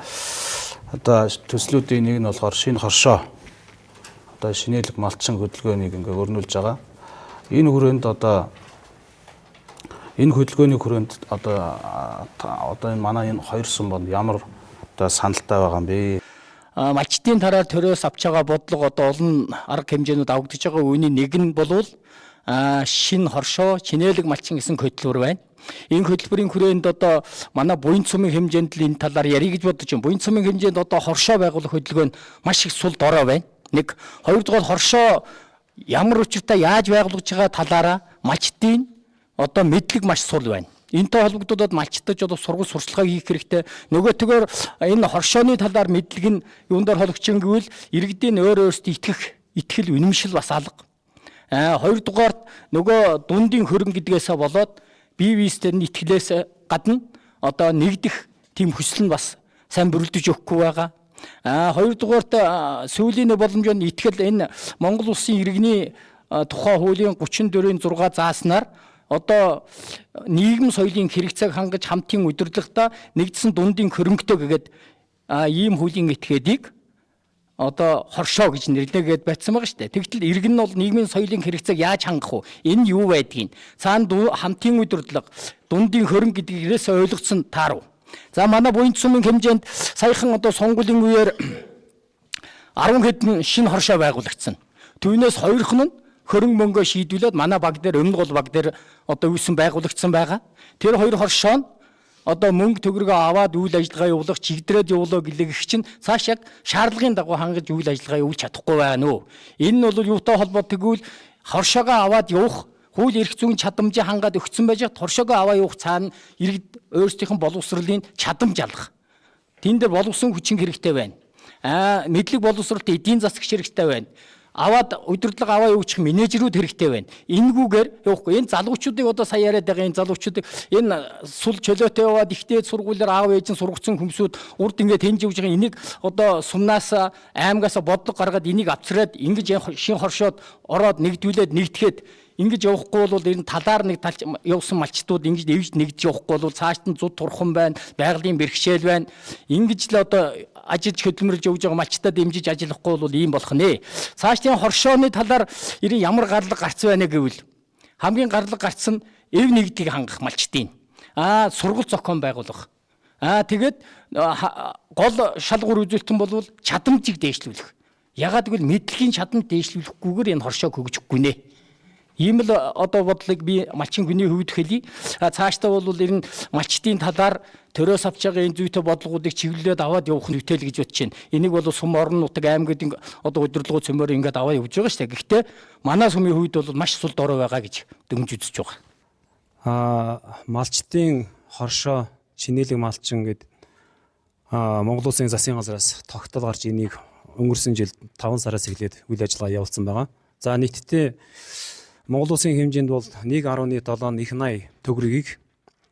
төслүүдийн нэг нь болохоор шинэ хоршоо шинэлэг малчин хөдөлгөөнийг өрнүүлж байгаа. Энэ хүрээнд энэ хөдөлгөөний хүрээнд энэ манай энэ 2 сум бол ямар саналтай байгаа юм бэ? Малчтын тараар төрөөс авч байгаа бодлого олон арга хэмжээнүүд авагдаж байгаа. Үүний нэг нь бол шинэ хоршоо чинэлэг малчин гэсэн хөтөлбөр байна. Энэ хөтөлбөрийн хүрээнд манай буянт сумын хэмжээнд л энэ талаар ярих гэж бодож байна. Буянт сумын хэмжээнд хоршоо байгуулах хөдөлгөөн маш их сул дорой байна. Нэг хоёрдугаар хоршоо ямар учиртай яаж байгуулж байгаа талаараа малчтын мэдлэг маш сул байна. Энэтэй холбогдоод малчтаж одоо сургууль сурталчилгаа хийх хэрэгтэй. Нөгөөтгөр энэ хоршооны талаар мэдлэг нь юун дээр хологч гэвэл иргэдийн өөр өөрсдөө итгэл үнэмшил бас алга. Хоёрдугаарт нөгөө дундын хөрөнгө гэдгээсээ болоод бие биестэй нь итгэлээс гадна одоо нэгдэх тийм хүсэл нь бас сайн бүрэлдэж өгөхгүй байгаа. Хоёрдугаарт сүүлийн боломжоор итгэл энэ Монгол улсын иргэний тухай хуулийн 34-ийн 6 зааснаар одоо нийгэм соёлын хэрэгцээг хангаж хамтын удирдлагата нэгдсэн дундын хөрөнгөтэй гэгээд ийм хуулийн этгээдийг одоо хоршоо гэж нэрлэгээд байцсан байгаа шүү дээ. Тэгтэл иргэн нь бол нийгмийн соёлын хэрэгцээг яаж хангах вэ? Энэ юу байдгийг цаана хамтын удирдлага, дундын хөрөнгө гэдгээс ойлгоцсон таарав. За манай буянт сумын хэмжээнд саяхан одоо сонгуулийн үеэр 10 хэдэн шинэ хоршоо байгуулагдсан. Түүнээс 2х нь хөрөнгө мөнгөө шийдвүлээд манай баг дээр өмнө гол баг дээр одоо үүсэн байгуулагдсан байгаа. Тэр 2 хоршоо нь одоо мөнгө төгрөгөө аваад үйл ажиллагаа явуулах, чигдрээд явуулаа гэлэгч чинь цааш яг шаардлагын дагуу хангаж үйл ажиллагаа явуулж чадахгүй байна уу? Энэ нь бол юутай холбоотой гэвэл хоршоогоо аваад явах хууль эрх зүйн чадамжийг хангаад өгсөн байж хоршоогоо аваа явах цаана иргэд өөрсдийнх нь боловсролын чадамж алах. Тэн дээр боловсон хүчин хэрэгтэй байна. Мэдлэг боловсролт эдийн засагч хэрэгтэй байна. Аваад удирдлага аваа явуучих менежерүүд хэрэгтэй байна. Энэгүүгээр явахгүй. Энэ залуучуудыг одоо сая яриад байгаа энэ залуучуудыг энэ сул чөлөөтэй яваад ихтэй сургуулиар аав ээж нь сургацсан хүмүүсүүд урд ингээд тэнж явж байгаа энийг одоо сумнаас аймагаас бодлого гаргаад энийг авчраад ингэж шин хоршоод ороод нэгдүүлээд нэгтгэхэд ингэж явахгүй бол энэ талаар нэг талч явсан малчтууд ингэж эвж нэгдэж явахгүй бол цааш нь зуд турхан байна, байгалийн бэрхшээл байна. Ингэж л одоо ажиж хөдөлмөрлж явж байгаа малчтаа дэмжиж ажиллахгүй бол ийм болох нэ. Цааш тийм хоршооны талаар ямар гарлага гарцсан байна гэвэл хамгийн гарлага гарцсан эв нэгдгийг хангах малчтын. Сургууль зохион байгуулах. Тэгээд гол шалгуур үзүүлэлтэн бол чадамжийг дээшлүүлэх. Ягаад гэвэл мэдлэгийн чадамж дээшлүүлэхгүйгээр энэ хоршоог хөгжихгүй нэ. Ийм л одоо бодлыг би малчин хүний хувьд хэлье. Цаашдаа бол ер нь малчтын талаар төрөөс авч байгаа энэ зүйтэй бодлогуудыг чиглэлээд аваад явах нь үтэл гэж бодож байна. Энийг бол сум орон нутаг аймагуудын одоо удирдлагын цөмөр ингээд аваад явж байгаа шүү дээ. Гэхдээ манай сумын хувьд бол маш сул дорой байгаа гэж дөнгөж үзэж байгаа. Малчтын хоршоо шинэлэг малчин гэдэг Монгол Улсын засгийн газраас тогтоол гарч энийг өнгөрсөн жил 5 сараас эхлээд үйл ажиллагаа явуулсан байгаа. За нийтдээ Монгол Улсын хэмжээнд бол 1.7 их 80 төгрөгийг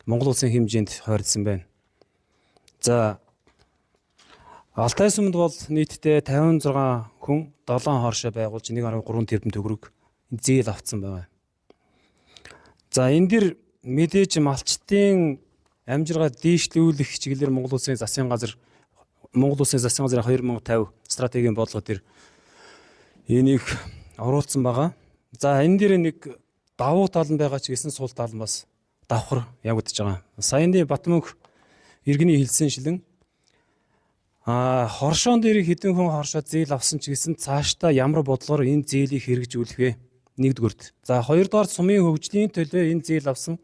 Монгол Улсын хэмжээнд хойрдсан байна. За Алтай сумд бол нийтдээ 56 хүн 7 хоршоо байгуулж 1.3 тэрбум төгрөг зээл авцсан байна. За энэ дэр мэдээж малчтын амжиргаа дээшлүүлэх чиглэлээр Монгол Улсын засгийн газар 2050 стратегийн бодлого төр энийг оруулсан байгаа. За энэ дээр нэг давуу тал нь байгаа ч гэсэн сул тал нь бас давхар явагдаж байгаа. Саяны Батмөнх иргэний хэлсэн шилэн хоршоон дээр хэдэн хүн хоршоо зээл авсан ч гэсэн цаашдаа ямар бодлогоор энэ зээлийг хэрэгжүүлэх вэ? Нэгдүгürt. За хоёрдугаар сумын хөгжлийн төлөө энэ зээл авсан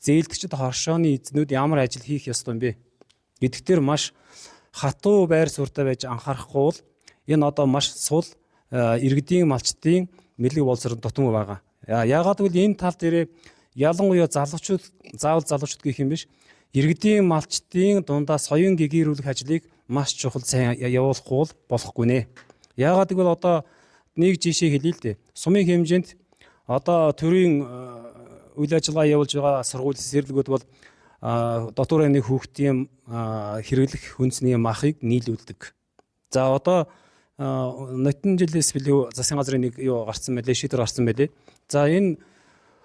зээлдэгчид хоршооны эзнүүд ямар ажил хийх ёстой юм бэ? Гэдэгтэр маш хатуу байр суурьтай байж анхаарахгүй бол энэ одоо маш сул иргэдийн малчтын мэдлэг боловсрол дутмаг байгаа. Яагаад гэвэл энэ тал дээр ялангуяа залуучууд заавал залуучууд гэх юм биш. Иргэдийн малчтын дундаа соён гэгэрүүлэх ажлыг маш чухал сайн явуулахгүй бол болохгүй нэ. Яагаад гэвэл одоо нэг жишээ хэлье л дээ. Сумын хэмжээнд одоо төрийн үйл ажиллагаа явуулж байгаа сургууль цэцэрлэгүүд бол дотор байрны хүүхдийн хэрэглэх хүнсний махыг нийлүүлдэг. За одоо нотон жилээс билүү засгийн газрын нэг юу гарсан байлээ, шийдвэр гарсан байлээ. За энэ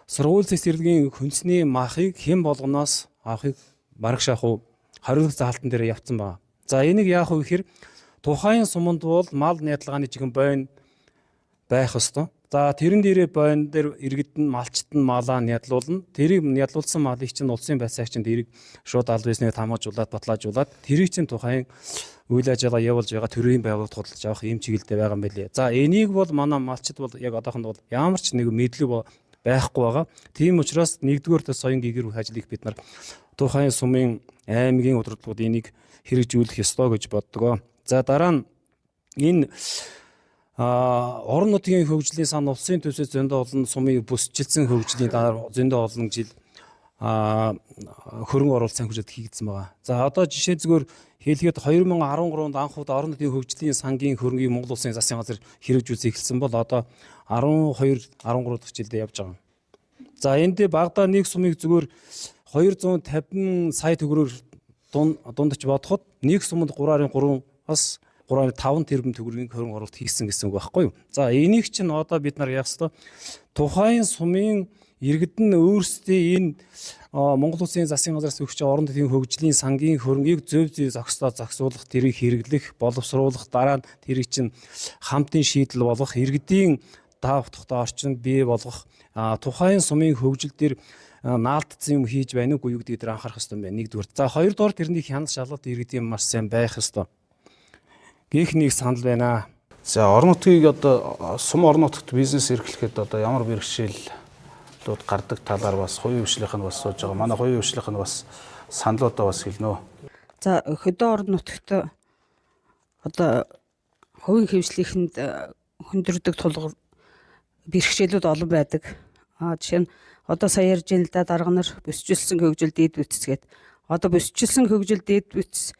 сургууль цэцэрлэгийн хүнсний махыг хэн болгоноос авахыг бараг шахуу хариуцлага заалтан дээр явцсан байна. За энийг яах вэ гэхээр тухайн суманд бол мал найдлагын жигэн бойн байх ёстой. За тэрэн дээрээ бойн дээр иргэд нь малчт нь малаа нядлуулна. Тэрийг нядлуулсан малыг чинь улсын байцаагчид тэрийг шууд аль биеснээ тамгаажуулаад батлаажуулаад тэрийг чинь тухайн үйл ажиллагаа явуулж байгаа төрийн байгууллагад худалдаж авах юм чиглэлтэй байгаа юм байлээ. За энийг бол манай малчд бол яг одоохонд бол ямар ч нэг мэдлэг байхгүй байгаа. Тийм учраас нэгдүгээр соён гэгэрүүлэх ажлыг бид нар тухайн сумын аймгийн удирдлагууд энийг хэрэгжүүлэх ёстой гэж боддог. За дараа нь энэ орон нутгийн хөгжлийн сан улсын төсөө зөндөө олон сумын бүсчилсэн хөгжлийн дараа зөндөө олон жил хөрөнгө оруулалт санхүүжилт хийгдсэн байгаа. За одоо жишээ зүгээр хэлгээд 2013 онд анх удаа орон нутгийн хөгжлийн сангийн хөрөнгийг Монгол Улсын засгийн газар хэрэгжүүлсэн эхэлсэн бол одоо 12 13 дахь жилдээ явж байгаа. За энд багада нэг сумыг зүгээр 250 сая төгрөгөөр дундаж бодоход нэг сумд 3.3-аас 3.5 тэрбум төгрөгийн хөрөнгө оруулалт хийсэн гэсэн үг байхгүй юу? За энийг чинь одоо бид нар яах ёстой? Тухайн сумын иргэдэн өөрсдөө энэ Монгол Улсын засгийн газраас өгч орон нутгийн хөгжлийн сангийн хөрөнгийг зөв зохицуулах, тэрийг хэрэглэх, боловсруулах, дараа нь тэрийг чинь хамтын шийдэл болгох, иргэдийн даа утгатай орчинд бий болгох, тухайн сумын хөгжил дээр наалтцсан юм хийж байна уу гэдгийг дээр анхаарах хэрэгтэй байна. Нэгдүгээр. За хоёрдугаар тэрний хяналт шалгалт иргэдийн маш сайн байх ёстой. Гэх нэг санал байна. За орон нутгийг одоо сум орон нутагт бизнес эрхлэхэд одоо ямар бэрхшээлүүд гардаг талаар бас хувийн хвшлийнх нь бас сууж байгаа. Манай хувийн хвшлийнх нь бас саналудаа бас хэлнэ. За хөдөө орон нутагт одоо хувийн хвшлийнхэнд хүндрдэг тулгуур бэрхшээлүүд олон байдаг. Жишээ нь одоо сая ярьж байна л да, дарга нар бөсчилсөн хөгжил дээд бүтцгээд одоо бөсчилсөн хөгжил дээд бүтц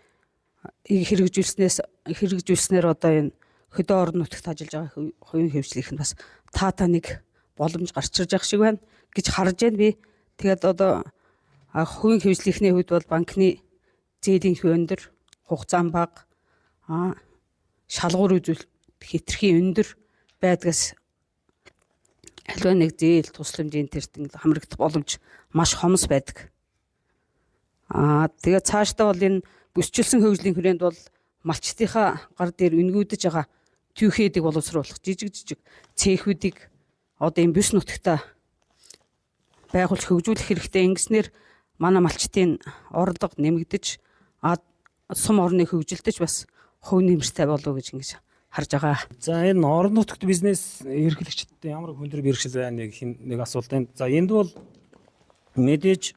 хэрэгжүүлснээр одоо энэ хөдөө орон нутагт ажиллаж байгаа хувийн хвшлийнх нь бас та нэг боломж гарч ирж байгаа шиг байна гэж харж байна би. Тэгээд одоо хувийн хвшлийнхний хувьд бол банкны зээлийн өндөр, хугацаа бага, шалгуур үзүүлэлт хэтэрхий өндөр байдгаас аливаа нэг зээл тусламжийн тэртэн хамрагдах боломж маш хомс байдаг. Тэгээд цаашдаа бол энэ бүсчилсэн хөгжлийн хүрээнд бол малчтынхаа гар дээр үнгүүдэж байгаа түүхээдэг боловсруулах жижиг цэхүүдийг одоо энэ бүс нутагта байгуулж хөгжүүлэх хэрэгтэй. Ингэснээр манай малчтын орлого нэмэгдэж сум орны хөгжилтөж бас хувь нэмэртэй болов гэж ингэж харж байгаа. За энэ орон нутагт бизнес эрхлэгчдэд ямар хүндрэл бэрхшээл байна нэг асуулт байна. За энд бол мэдээж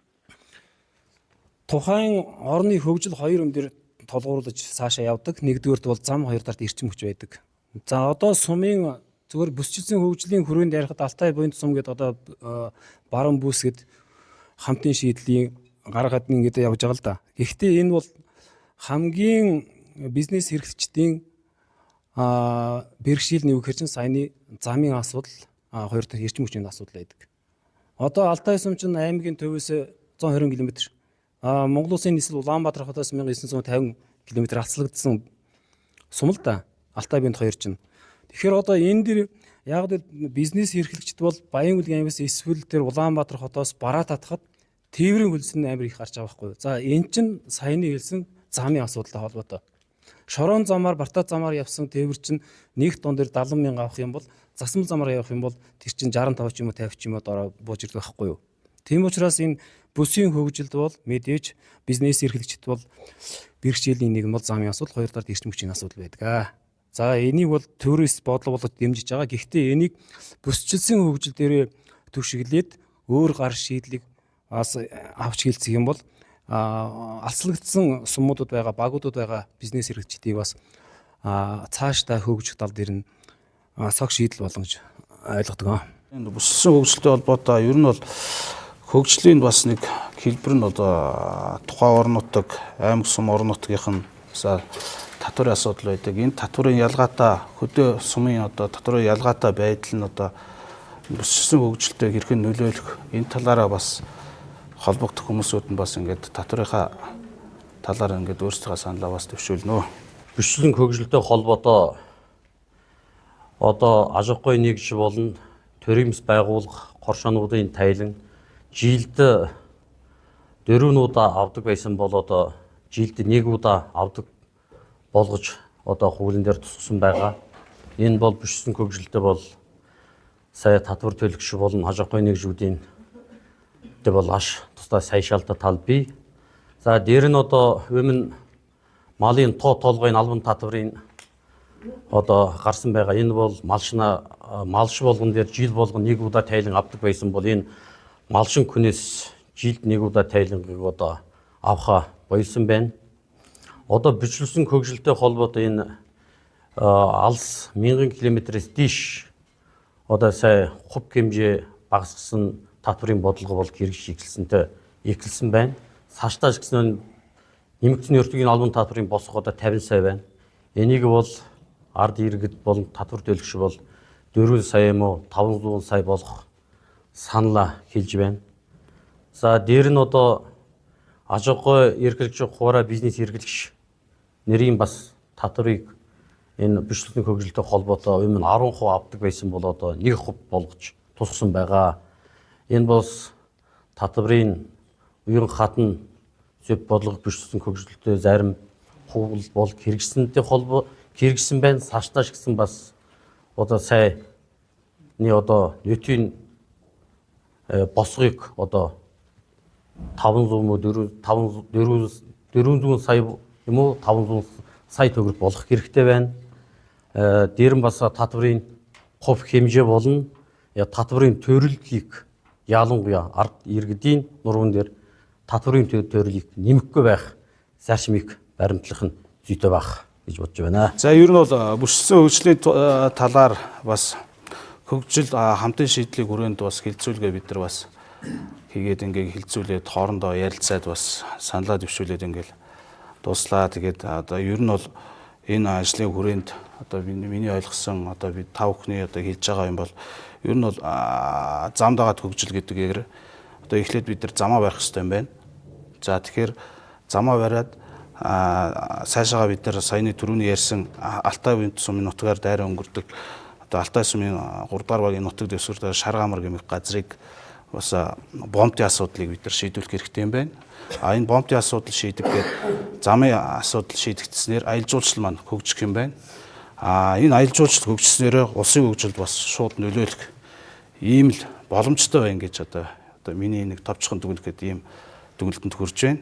тухайн орны хөгжил хоёр юм дээр толгуурлаж цаашаа явдаг. Нэгдүгээрт бол зам, хоёр талд эрчим хүч байдаг. За одоо сумын зөвхөн бүсчилсэн хөгжлийн хүрээнд ярихад Алтай буйнд сум гэдэг одоо баруун бүс гэд хамтын шийдлийн гаргаад ингээд явж байгаа л да. Гэхдээ энэ бол хамгийн бизнес эрхлэгчдийн бэрхшээл нэвхэр чинь саяны замын асуудал, хоёр дахь эрчим хүчний асуудал байдаг. Одоо Алтай сум чинь аймгийн төвөөс 120 км, Монгол Улсын нийслэл Улаанбаатар хотоос 1950 км алслагдсан сум л да. Алтай буйнд хоёр чинь. Тэгэхээр одоо энэ дэр яг л бизнес эрхлэгчд бол Баян Улгийн аймагаас эсвэл тэр Улаанбаатар хотоос бараа татхад тээврийн хөлсөн амар их гарч байгаа байхгүй. За энэ чинь саяны хэлсэн замын асуудалтай холбоотой. Шорон замаар, Бартаа замаар явсан тээвэр чинь нэг тон дээр 70 мянга авах юм бол засмал замаар явах юм бол тэр чинь 65 ч юм уу 50 ч юм уу дороо бууж ирдэг байхгүй юу. Тийм учраас энэ бүсийн хөгжилд бол мэдээж бизнес эрхлэгчд бол бэрхшээлийн нэг нь бол замын асуудал, хоёр талд эрчим хүчний асуудал байдаг. За энийг бол турист бодлого болгож дэмжиж байгаа. Гэхдээ энийг бүсчилсэн хөгжил дээрээ түшиглээд өөр гар шийдлийг авч хэлцэх юм бол алслагдсан сумуудад байгаа, багуудад байгаа бизнес эрхлэгчдийг бас цаашдаа хөгжих тал дээр нь цог шийдэл болгож ойлгодог. Энэ бүсчилсэн хөгжилтэй холбоотой ер нь бол хөгжлийн бас нэг хэлбэр нь одоо тухайн орон нутаг, аймаг сум орон нутгийнх нь татварын асуудал байдаг. Энэ татварын ялгаатай хөдөө сумын одоо татварын ялгаатай байдал нь одоо бүсчилсэн хөгжилтэй хэрхэн нөлөөлөх энэ талаараа бас холбогдох хүмүүсүүд нь бас ингээд татварынхаа талаар ингээд өөрсдийнхөө саналаа бас төвшүүлнэ. Бүсчилсэн хөгжилтэй холбоотой одоо аж ахуй нэгж болон төрийн байгууллага хоршоонуудын тайлан жилд 4 удаа авдаг байсан бол одоо жилд 1 удаа авдаг болгож одоо хуулийн дээр тусгасан байгаа. Энэ бол бүсчилсэн хөгжилтэй бол сая татвар төлөгч болон аж ахуй нэгжүүдийн дэг бол аш тусдаа сайшаалтай тал бий. За дээр нь одоо өмнө малын тоо толгойн албан татварын одоо гарсан байгаа. Энэ бол малш болгон дээр жил болгон 1 удаа тайлан авдаг байсан бол энэ малшин хүнээс жилд 1 удаа тайлангийг одоо авахаа болсон байна. Одоо бүсчилсэн хөгжилтэй холбоотой энэ алс 1000 км-с дээш одоо сая хувь хэмжээ багасгасан татварын бодлого бол хэрэгжиж эхэлсэнтэй эхэлсэн байна. Цаашдаа ч гэсэн нэмэгдсэн өртөгийн албан татврын босго одоо 50 сая байна. Энийг бол ард иргэд болон татвар төлөгч бол 4 сая юм уу 500 сая болох саналаа хэлж байна. За дээр нь одоо аж ахуй эрхлэгч хуваараа бизнес эрхлэгч нэрийн бас татварыг энэ бичлэгний хөгжилтэй холбоотой өмнө 10% авдаг байсан бол одоо 1% болгож тусгасан байгаа. Энэ бас татврын уян хатан зөв бодлого бичлэгний хөгжилтэй зарим хувь бол хэрэгжсэнтэй хэрэгжсэн байна. Цаашдаа ч гэсэн бас одоо сайны одоо нийтийн босгыг одоо 500 мө 400 сая юм уу 500 сая төгрөг болох хэрэгтэй байна. Дээр нь бас татврын хувь хэмжээ болон татврын төрөлийг ялангуяа ард иргэдийн нуруунд дээр татврын төрөлийг нэмэхгүй байх зарчмыг баримтлах нь зүйтэй байх гэж бодож байна. За ер нь бол бүсэлсэн хөгжлийн талаар бас хөгжил хамтын шийдлийг хүрээнд бас хилцүүлгээ бид нар бас хийгээд ингээ хилцүүлээд хоорондоо ярилцаад бас саналаа дэвшүүлээд ингээл дуслаа. Тэгээд одоо ер нь бол энэ ажлын хүрээнд одоо миний ойлгосон одоо бид тав хүний одоо хийж байгаа юм бол ер нь бол зам дагаад хөгжил гэдгээр одоо эхлээд бид нар замаа барих хэрэгтэй юм байна. За тэгэхээр замаа бариад цаашаага бид нар саяны түрүүний ярьсан Алтай бинт сумын нутгаар дайраа өнгөрдөг одоо Алтай сумын 3 дугаар багийн нутаг дэвсгэр Шаргамар гэмэх газрыг бас бомтын асуудлыг бид нар шийдвэрлэх хэрэгтэй юм байна. Энэ бомтын асуудал шийдэггээд замын асуудал шийдэгдснээр аялал жуулчлал маань хөгжих юм байна. Энэ аялал жуулчлал хөгжснээр улсын хөгжилд бас шууд нөлөөлөх ийм л боломжтой байна гэж одоо миний нэг товчхон дүгнэхэд ийм дүгнэлтэнд хүрч байна.